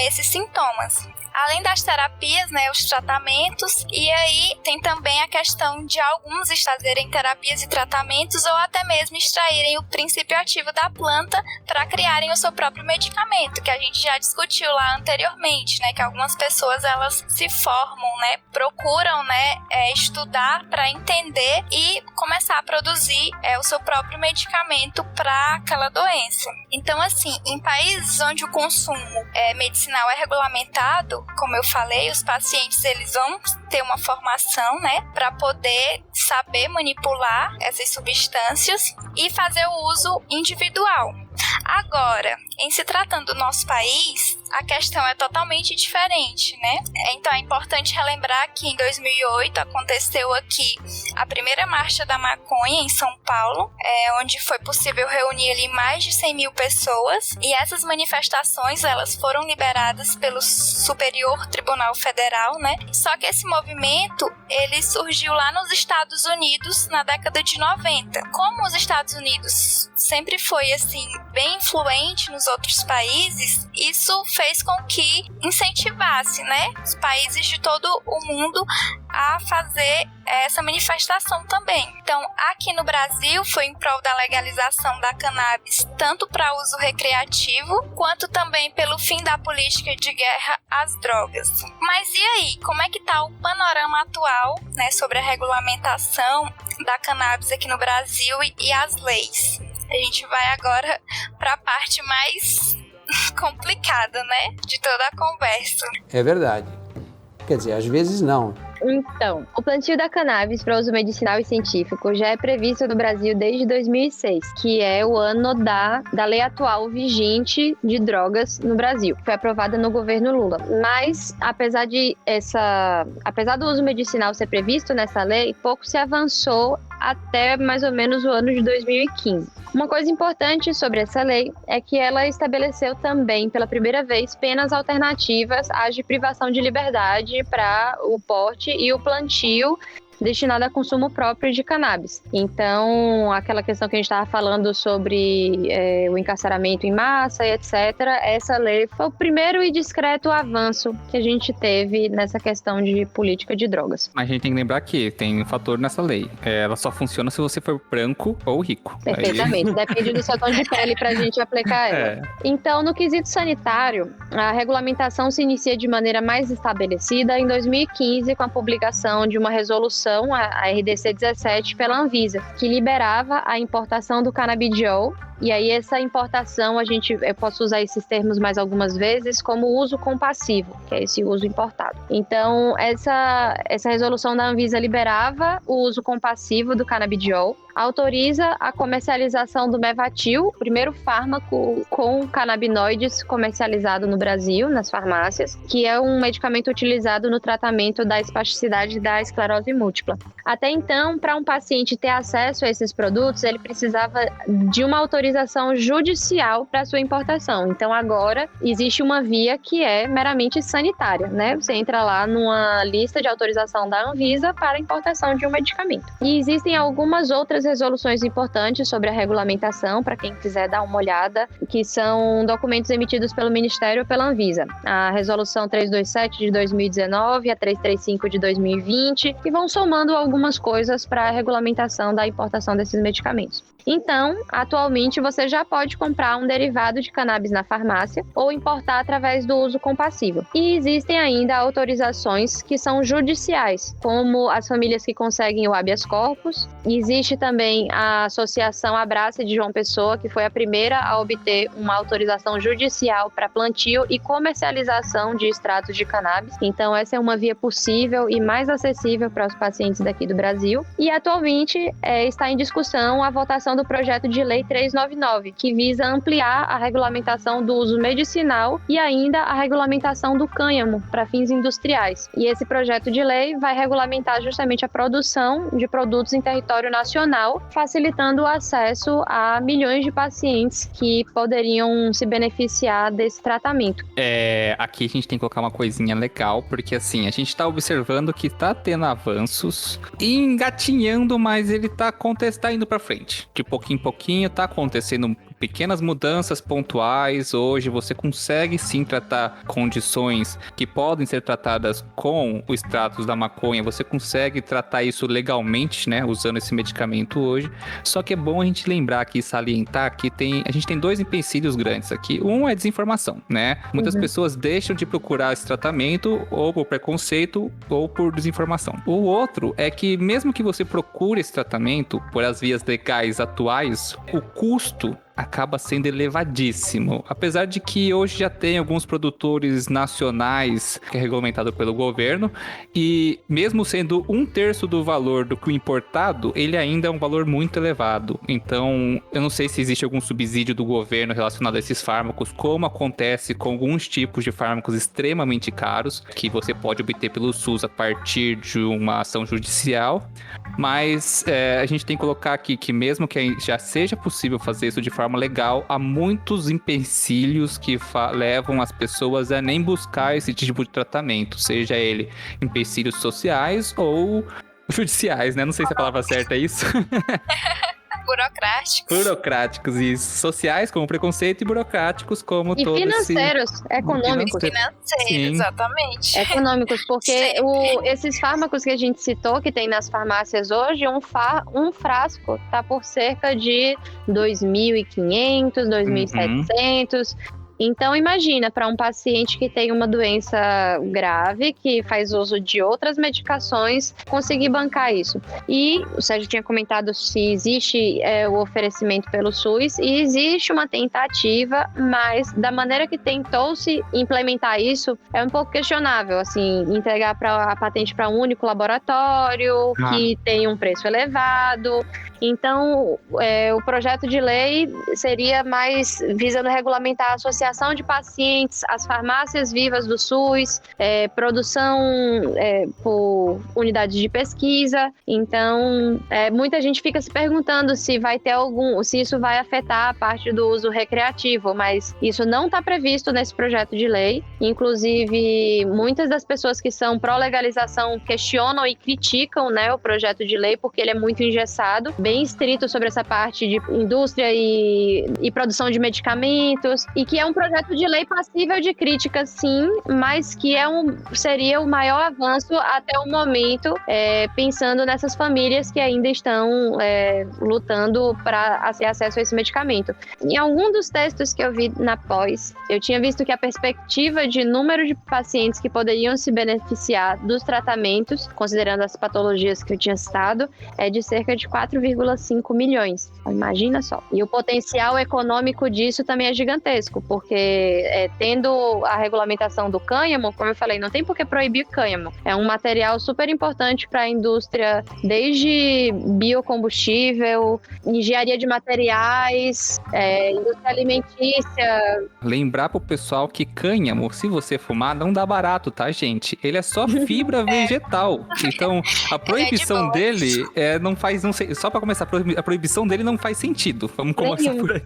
esses sintomas. Além das terapias, né, os tratamentos, e aí tem também a questão de alguns fazerem terapias e tratamentos ou até mesmo extraírem o princípio ativo da planta para criarem o seu próprio medicamento, que a gente já discutiu lá anteriormente, né, que algumas pessoas elas se formam, né, procuram, né, estudar para entender e começar a produzir o seu próprio medicamento para aquela doença. Então, assim, em países onde o consumo medicinal é regulamentado, como eu falei, os pacientes eles vão ter uma formação, né, para poder saber manipular essas substâncias e fazer o uso individual. Agora, em se tratando do nosso país, a questão é totalmente diferente, né? Então é importante relembrar que em 2008 aconteceu aqui a primeira marcha da maconha em São Paulo, onde foi possível reunir ali mais de 100 mil pessoas, e essas manifestações elas foram liberadas pelo Superior Tribunal Federal, né? Só que esse movimento ele surgiu lá nos Estados Unidos na década de 90. Como os Estados Unidos sempre foi assim bem influente nos outros países, isso fez com que incentivasse, né, os países de todo o mundo a fazer essa manifestação também. Então, aqui no Brasil foi em prol da legalização da cannabis, tanto para uso recreativo, quanto também pelo fim da política de guerra às drogas. Mas e aí, como é que está o panorama atual, né, sobre a regulamentação da cannabis aqui no Brasil e as leis? A gente vai agora para a parte mais complicada, né, de toda a conversa. É verdade. Quer dizer, às vezes não. Então, o plantio da cannabis para uso medicinal e científico já é previsto no Brasil desde 2006, que é o ano da lei atual vigente de drogas no Brasil, que foi aprovada no governo Lula. Mas, apesar do uso medicinal ser previsto nessa lei, pouco se avançou até mais ou menos o ano de 2015. Uma coisa importante sobre essa lei é que ela estabeleceu também, pela primeira vez, penas alternativas às de privação de liberdade para o porte e o plantio destinado a consumo próprio de cannabis. Então, aquela questão que a gente estava falando sobre o encarceramento em massa e etc., essa lei foi o primeiro e discreto avanço que a gente teve nessa questão de política de drogas. Mas a gente tem que lembrar que tem um fator nessa lei. Ela só funciona se você for branco ou rico. Perfeitamente. Aí... Depende do seu tom de pele pra gente aplicar ela. Então, no quesito sanitário, a regulamentação se inicia de maneira mais estabelecida em 2015 com a publicação de uma resolução, a RDC 17, pela Anvisa, que liberava a importação do canabidiol. E aí essa importação, eu posso usar esses termos mais algumas vezes, como uso compassivo, que é esse uso importado. Então, essa resolução da Anvisa liberava o uso compassivo do canabidiol, autoriza a comercialização do Mevatil, o primeiro fármaco com canabinoides comercializado no Brasil, nas farmácias, que é um medicamento utilizado no tratamento da espasticidade da esclerose múltipla. Até então, para um paciente ter acesso a esses produtos, ele precisava de uma autorização judicial para sua importação. Então, agora, existe uma via que é meramente sanitária, né? Você entra lá numa lista de autorização da Anvisa para a importação de um medicamento. E existem algumas outras resoluções importantes sobre a regulamentação, para quem quiser dar uma olhada, que são documentos emitidos pelo Ministério ou pela Anvisa. A resolução 327 de 2019, a 335 de 2020, e vão somando algumas coisas para a regulamentação da importação desses medicamentos. Então, atualmente, você já pode comprar um derivado de cannabis na farmácia ou importar através do uso compassivo. E existem ainda autorizações que são judiciais, como as famílias que conseguem o habeas corpus. Existe também a Associação Abrace de João Pessoa, que foi a primeira a obter uma autorização judicial para plantio e comercialização de extratos de cannabis. Então, essa é uma via possível e mais acessível para os pacientes daqui do Brasil. E, atualmente, está em discussão a votação do projeto de lei 399, que visa ampliar a regulamentação do uso medicinal e ainda a regulamentação do cânhamo para fins industriais. E esse projeto de lei vai regulamentar justamente a produção de produtos em território nacional, facilitando o acesso a milhões de pacientes que poderiam se beneficiar desse tratamento. Aqui a gente tem que colocar uma coisinha legal, porque assim, a gente está observando que está tendo avanços e engatinhando, mas ele tá indo para frente. De pouquinho em pouquinho tá acontecendo pequenas mudanças pontuais. Hoje você consegue sim tratar condições que podem ser tratadas com o status da maconha. Você consegue tratar isso legalmente, né, usando esse medicamento hoje. Só que é bom a gente lembrar aqui, salientar que a gente tem dois empecilhos grandes aqui. Um é desinformação, né? Muitas pessoas deixam de procurar esse tratamento ou por preconceito ou por desinformação. O outro é que mesmo que você procure esse tratamento por as vias legais atuais, o custo acaba sendo elevadíssimo. Apesar de que hoje já tem alguns produtores nacionais que é regulamentado pelo governo, e mesmo sendo 1/3 do valor do que o importado, ele ainda é um valor muito elevado. Então, eu não sei se existe algum subsídio do governo relacionado a esses fármacos, como acontece com alguns tipos de fármacos extremamente caros, que você pode obter pelo SUS a partir de uma ação judicial. Mas a gente tem que colocar aqui que mesmo que já seja possível fazer isso de forma legal, há muitos empecilhos que levam as pessoas a nem buscar esse tipo de tratamento, seja ele empecilhos sociais ou judiciais, né? Não sei se a palavra certa é isso. Burocráticos, isso. Sociais como preconceito e burocráticos como e financeiros, econômicos. Exatamente. Econômicos, porque esses fármacos que a gente citou, que tem nas farmácias hoje, um frasco tá por cerca de 2.500, 2.700. Então, imagina, para um paciente que tem uma doença grave, que faz uso de outras medicações, conseguir bancar isso. E o Sérgio tinha comentado se existe o oferecimento pelo SUS, e existe uma tentativa, mas da maneira que tentou-se implementar isso, é um pouco questionável, assim, entregar a patente para um único laboratório, que tem um preço elevado. Então, o projeto de lei seria mais visando regulamentar a associação de pacientes, as farmácias vivas do SUS, produção por unidades de pesquisa. Então, muita gente fica se perguntando se vai ter se isso vai afetar a parte do uso recreativo, mas isso não está previsto nesse projeto de lei. Inclusive, muitas das pessoas que são pró-legalização questionam e criticam, né, o projeto de lei, porque ele é muito engessado, bem estrito sobre essa parte de indústria e produção de medicamentos, e que é um projeto de lei passível de crítica, sim, mas que seria o maior avanço até o momento, pensando nessas famílias que ainda estão lutando para ter acesso a esse medicamento. Em algum dos textos que eu vi na pós, eu tinha visto que a perspectiva de número de pacientes que poderiam se beneficiar dos tratamentos, considerando as patologias que eu tinha citado, é de cerca de 4,5 milhões. Imagina só. E o potencial econômico disso também é gigantesco, porque tendo a regulamentação do cânhamo, como eu falei, não tem por que proibir cânhamo. É um material super importante para a indústria, desde biocombustível, engenharia de materiais, indústria alimentícia. Lembrar pro pessoal que cânhamo, se você fumar, não dá barato, tá, gente? Ele é só fibra vegetal. Então, a proibição dele não faz... Não sei, só pra começar, a proibição dele não faz sentido. Vamos começar por aí.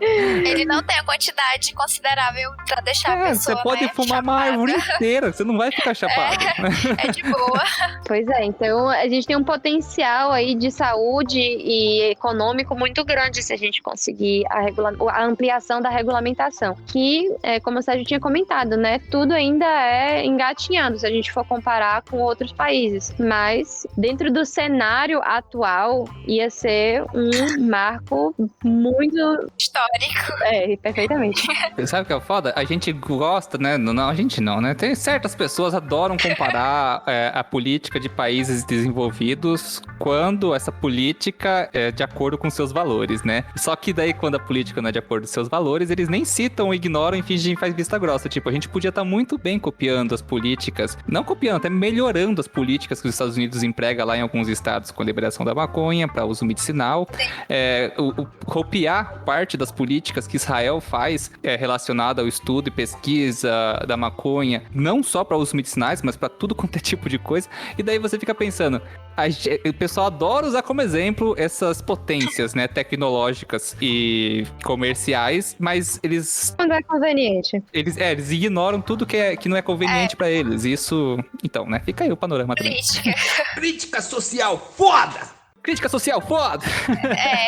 Ele não tem a quantidade considerável pra deixar a pessoa, você pode fumar uma árvore inteira, você não vai ficar chapado. É de boa. Pois é, então a gente tem um potencial aí de saúde e econômico muito grande se a gente conseguir a ampliação da regulamentação, que, como o Sérgio tinha comentado, né, tudo ainda é engatinhando se a gente for comparar com outros países, mas dentro do cenário atual ia ser um marco muito histórico. Perfeitamente. Sabe o que é foda? A gente gosta, né? Não, a gente não, né? Tem certas pessoas adoram comparar a política de países desenvolvidos quando essa política é de acordo com seus valores, né? Só que daí, quando a política não é de acordo com seus valores, eles nem citam, ignoram e fingem faz vista grossa. Tipo, a gente podia estar muito bem copiando as políticas, não copiando, até melhorando as políticas que os Estados Unidos empregam lá em alguns estados com a liberação da maconha para uso medicinal. Copiar parte das políticas que Israel faz relacionada ao estudo e pesquisa da maconha, não só para usos medicinais, mas para tudo quanto é tipo de coisa. E daí você fica pensando, o pessoal adora usar como exemplo essas potências, né, tecnológicas e comerciais, mas eles... Quando é conveniente. Eles ignoram tudo que não é conveniente pra eles. Isso... Então, né, fica aí o panorama também. Crítica social foda! Crítica social foda!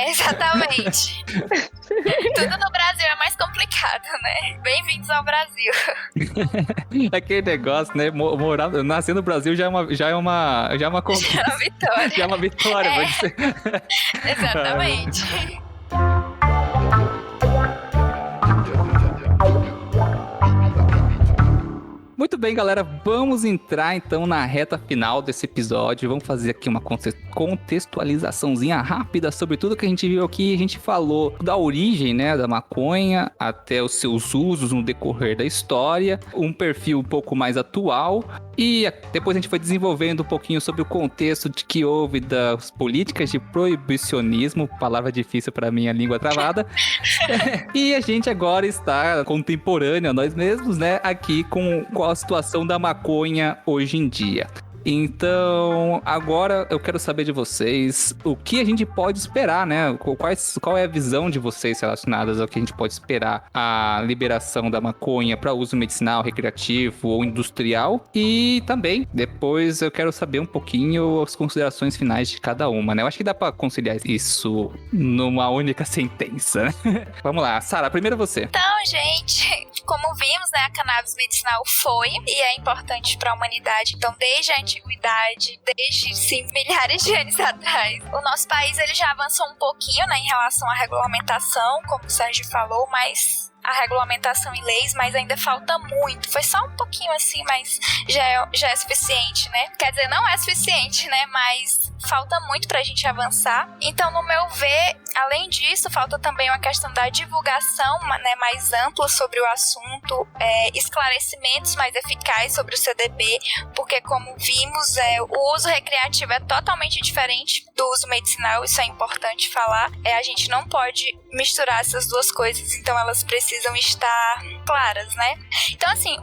Exatamente. Tudo no Brasil é mais complicado, né? Bem-vindos ao Brasil. Aquele negócio, né? Nascer no Brasil já é uma conquista. Já é uma vitória. Já é uma vitória. Exatamente. Muito bem, galera, vamos entrar então na reta final desse episódio. Vamos fazer aqui uma contextualizaçãozinha rápida sobre tudo que a gente viu aqui. A gente falou da origem, né, da maconha até os seus usos no decorrer da história, um perfil um pouco mais atual, e depois a gente foi desenvolvendo um pouquinho sobre o contexto de que houve das políticas de proibicionismo, palavra difícil para mim, a língua travada. E a gente agora está contemporâneo a nós mesmos, né, aqui com a situação da maconha hoje em dia. Então, agora eu quero saber de vocês o que a gente pode esperar, né? Qual é a visão de vocês relacionadas ao que a gente pode esperar a liberação da maconha para uso medicinal, recreativo ou industrial? E também, depois eu quero saber um pouquinho as considerações finais de cada uma, né? Eu acho que dá para conciliar isso numa única sentença, né? Vamos lá, Sara, primeiro você. Então, gente, como vimos, né, a cannabis medicinal foi e é importante para a humanidade. Então, desde a antiguidade, desde sim, milhares de anos atrás. O nosso país ele já avançou um pouquinho, né, em relação à regulamentação, como o Sérgio falou, mas a regulamentação em leis, mas ainda falta muito. Foi só um pouquinho assim, mas já é suficiente, né? Quer dizer, não é suficiente, né? Mas falta muito pra gente avançar. Então, no meu ver, além disso, falta também uma questão da divulgação, né, mais ampla sobre o assunto, esclarecimentos mais eficazes sobre o CDB, porque como vimos, o uso recreativo é totalmente diferente do uso medicinal, isso é importante falar. A gente não pode misturar essas duas coisas, então elas precisam estar claras, né? Então, assim,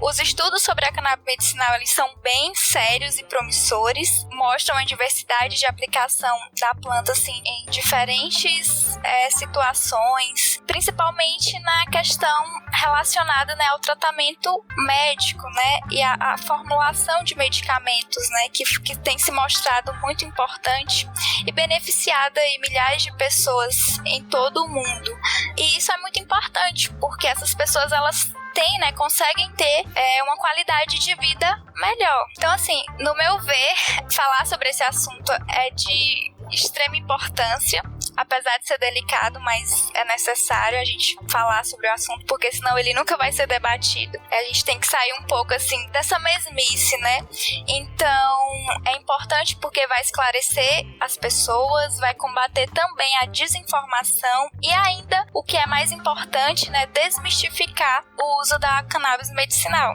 os estudos sobre a cannabis medicinal, eles são bem sérios e promissores, mostram a diversidade de aplicação da planta, assim, em diferentes situações, principalmente na questão relacionada, né, ao tratamento médico, né, e a formulação de medicamentos, né, que tem se mostrado muito importante e beneficiada aí milhares de pessoas em todo o mundo. E isso é muito importante, porque essas pessoas, elas têm, né, conseguem ter uma qualidade de vida melhor. Então, assim, no meu ver, falar sobre esse assunto é de extrema importância, apesar de ser delicado, mas é necessário a gente falar sobre o assunto, porque senão ele nunca vai ser debatido. A gente tem que sair um pouco, assim, dessa mesmice, né? Então, é importante porque vai esclarecer as pessoas, vai combater também a desinformação e ainda, o que é mais importante, né, desmistificar o uso da cannabis medicinal.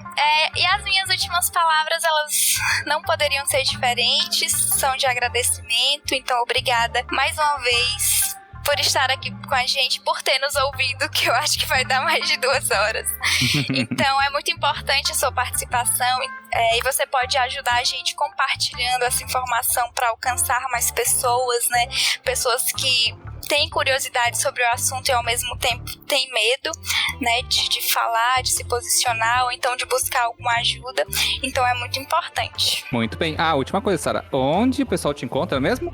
E as minhas últimas palavras, elas não poderiam ser diferentes, são de agradecimento, então obrigada mais uma vez por estar aqui com a gente, por ter nos ouvido, que eu acho que vai dar mais de 2 horas. Então é muito importante a sua participação e você pode ajudar a gente compartilhando essa informação para alcançar mais pessoas, né? Pessoas que têm curiosidade sobre o assunto e ao mesmo tempo têm medo, né, de falar, de se posicionar ou então de buscar alguma ajuda. Então é muito importante. Muito bem. Última coisa, Sara. Onde o pessoal te encontra mesmo?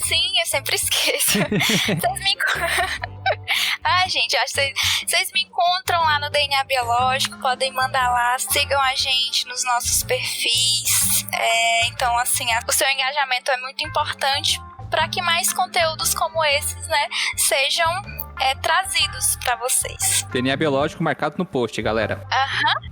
Sim, eu sempre esqueço. Vocês me gente, acho que vocês me encontram lá no DNA Biológico, podem mandar lá, sigam a gente nos nossos perfis. Então, assim, o seu engajamento é muito importante para que mais conteúdos como esses, né, sejam trazidos para vocês. DNA Biológico marcado no post, galera.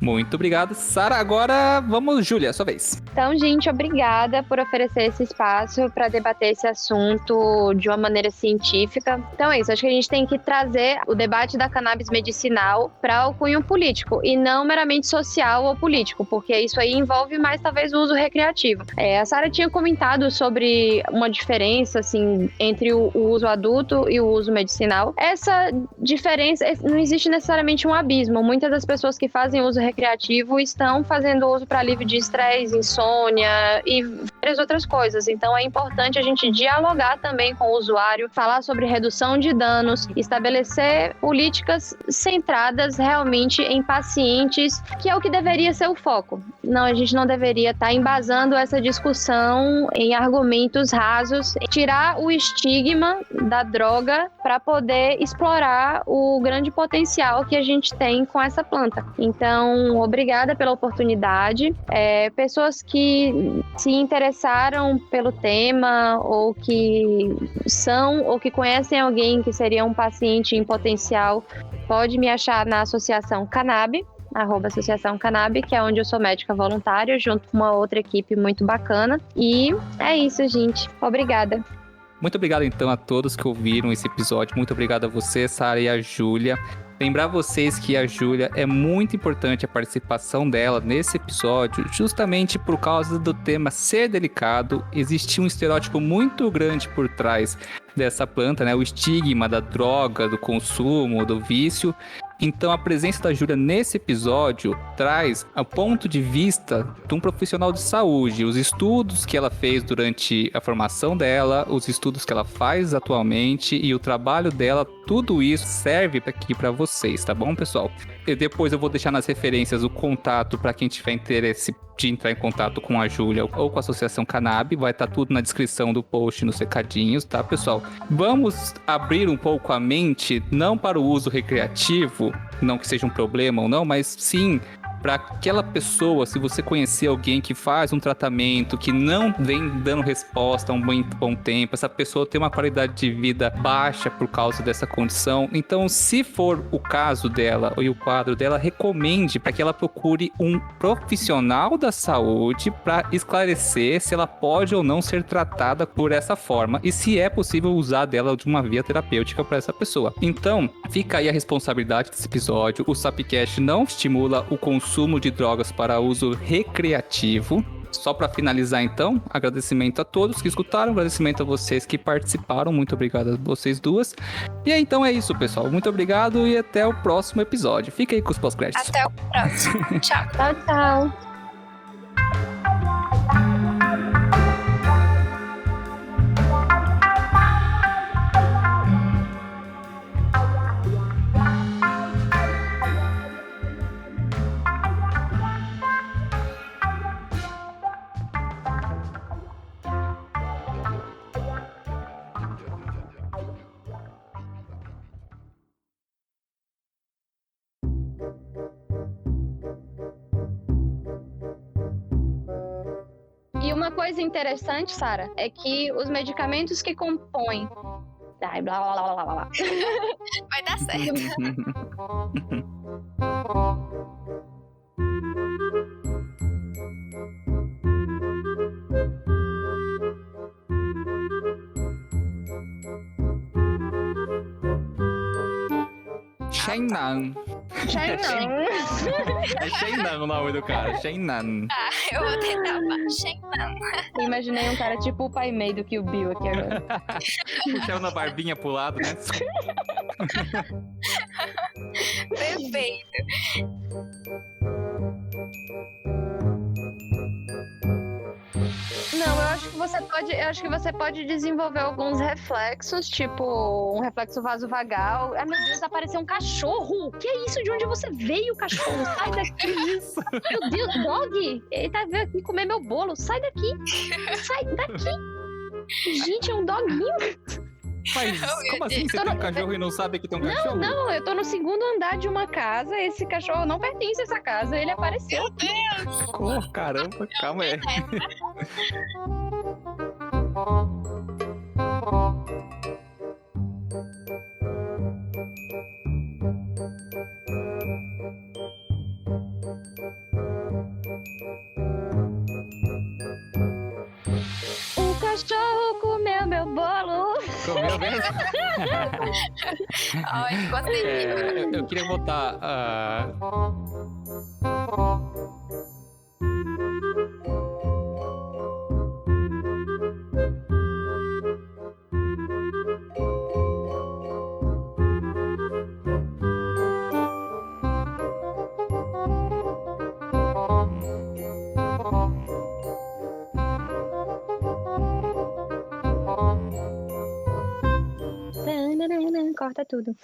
Muito obrigado, Sara. Agora vamos, Júlia, sua vez. Então, gente, obrigada por oferecer esse espaço para debater esse assunto de uma maneira científica. Então é isso, acho que a gente tem que trazer o debate da cannabis medicinal para o cunho político e não meramente social ou político, porque isso aí envolve mais talvez o uso recreativo. A Sara tinha comentado sobre uma diferença assim entre o uso adulto e o uso medicinal. Essa diferença, não existe necessariamente um abismo. Muitas das pessoas que fazem uso recreativo estão fazendo uso para alívio de estresse, insônia e várias outras coisas. Então é importante a gente dialogar também com o usuário, falar sobre redução de danos, estabelecer políticas centradas realmente em pacientes, que é o que deveria ser o foco. Não, a gente não deveria estar embasando essa discussão em argumentos rasos, tirar o estigma da droga para poder explorar o grande potencial que a gente tem com essa planta. Então, obrigada pela oportunidade. Pessoas que se interessaram pelo tema ou que são ou que conhecem alguém que seria um paciente em potencial, pode me achar na Associação Cannab, @Associação Cannab, que é onde eu sou médica voluntária, junto com uma outra equipe muito bacana. E é isso, gente. Obrigada. Muito obrigado, então, a todos que ouviram esse episódio. Muito obrigado a você, Sara, e a Júlia. Lembrar vocês que a Júlia é muito importante a participação dela nesse episódio, justamente por causa do tema ser delicado. Existe um estereótipo muito grande por trás dessa planta, né? O estigma da droga, do consumo, do vício. Então a presença da Júlia nesse episódio traz o ponto de vista de um profissional de saúde, os estudos que ela fez durante a formação dela, os estudos que ela faz atualmente e o trabalho dela, tudo isso serve aqui para vocês, tá bom, pessoal? Depois eu vou deixar nas referências o contato para quem tiver interesse de entrar em contato com a Júlia ou com a Associação Cannab, vai estar tudo na descrição do post, nos recadinhos, tá, pessoal? Vamos abrir um pouco a mente, não para o uso recreativo, não que seja um problema ou não, mas sim para aquela pessoa, se você conhecer alguém que faz um tratamento, que não vem dando resposta há um bom tempo, essa pessoa tem uma qualidade de vida baixa por causa dessa condição, então se for o caso dela e o quadro dela, recomende para que ela procure um profissional da saúde para esclarecer se ela pode ou não ser tratada por essa forma e se é possível usar dela de uma via terapêutica para essa pessoa. Então, fica aí a responsabilidade desse episódio. O Sapcast não estimula o consumo de drogas para uso recreativo. Só para finalizar, então, agradecimento a todos que escutaram, agradecimento a vocês que participaram, muito obrigado a vocês duas. E aí, então é isso, pessoal. Muito obrigado e até o próximo episódio. Fica aí com os pós-créditos. Até o próximo. Tchau. Tchau, tchau. E uma coisa interessante, Sara, é que os medicamentos que compõem... Ai, blá, blá, blá, blá, blá. Vai dar certo. Shainan. Shainan. É Shainan o nome do cara, Shainan. Ah, eu vou tentar baixar. Imaginei um cara tipo o Pai Mei do Kill Bill aqui agora. Puxando a barbinha pro lado, né? Perfeito. Não, eu acho que você pode desenvolver alguns reflexos, tipo um reflexo vasovagal. Ai, meu Deus, apareceu um cachorro! Que é isso? De onde você veio, cachorro? Sai daqui! Isso. Meu Deus, dog! Ele tá vindo aqui comer meu bolo. Sai daqui! Sai daqui! Gente, é um doguinho! Mas Oh, como assim? meu Você tem um cachorro e não sabe que tem um cachorro? Não, eu tô no segundo andar de uma casa. Esse cachorro não pertence a essa casa. Ele apareceu. Meu Deus. Oh, caramba, calma aí. O cachorro comeu meu bolo. Comeu mesmo? Ai, gostei. Eu queria botar. Corta tudo.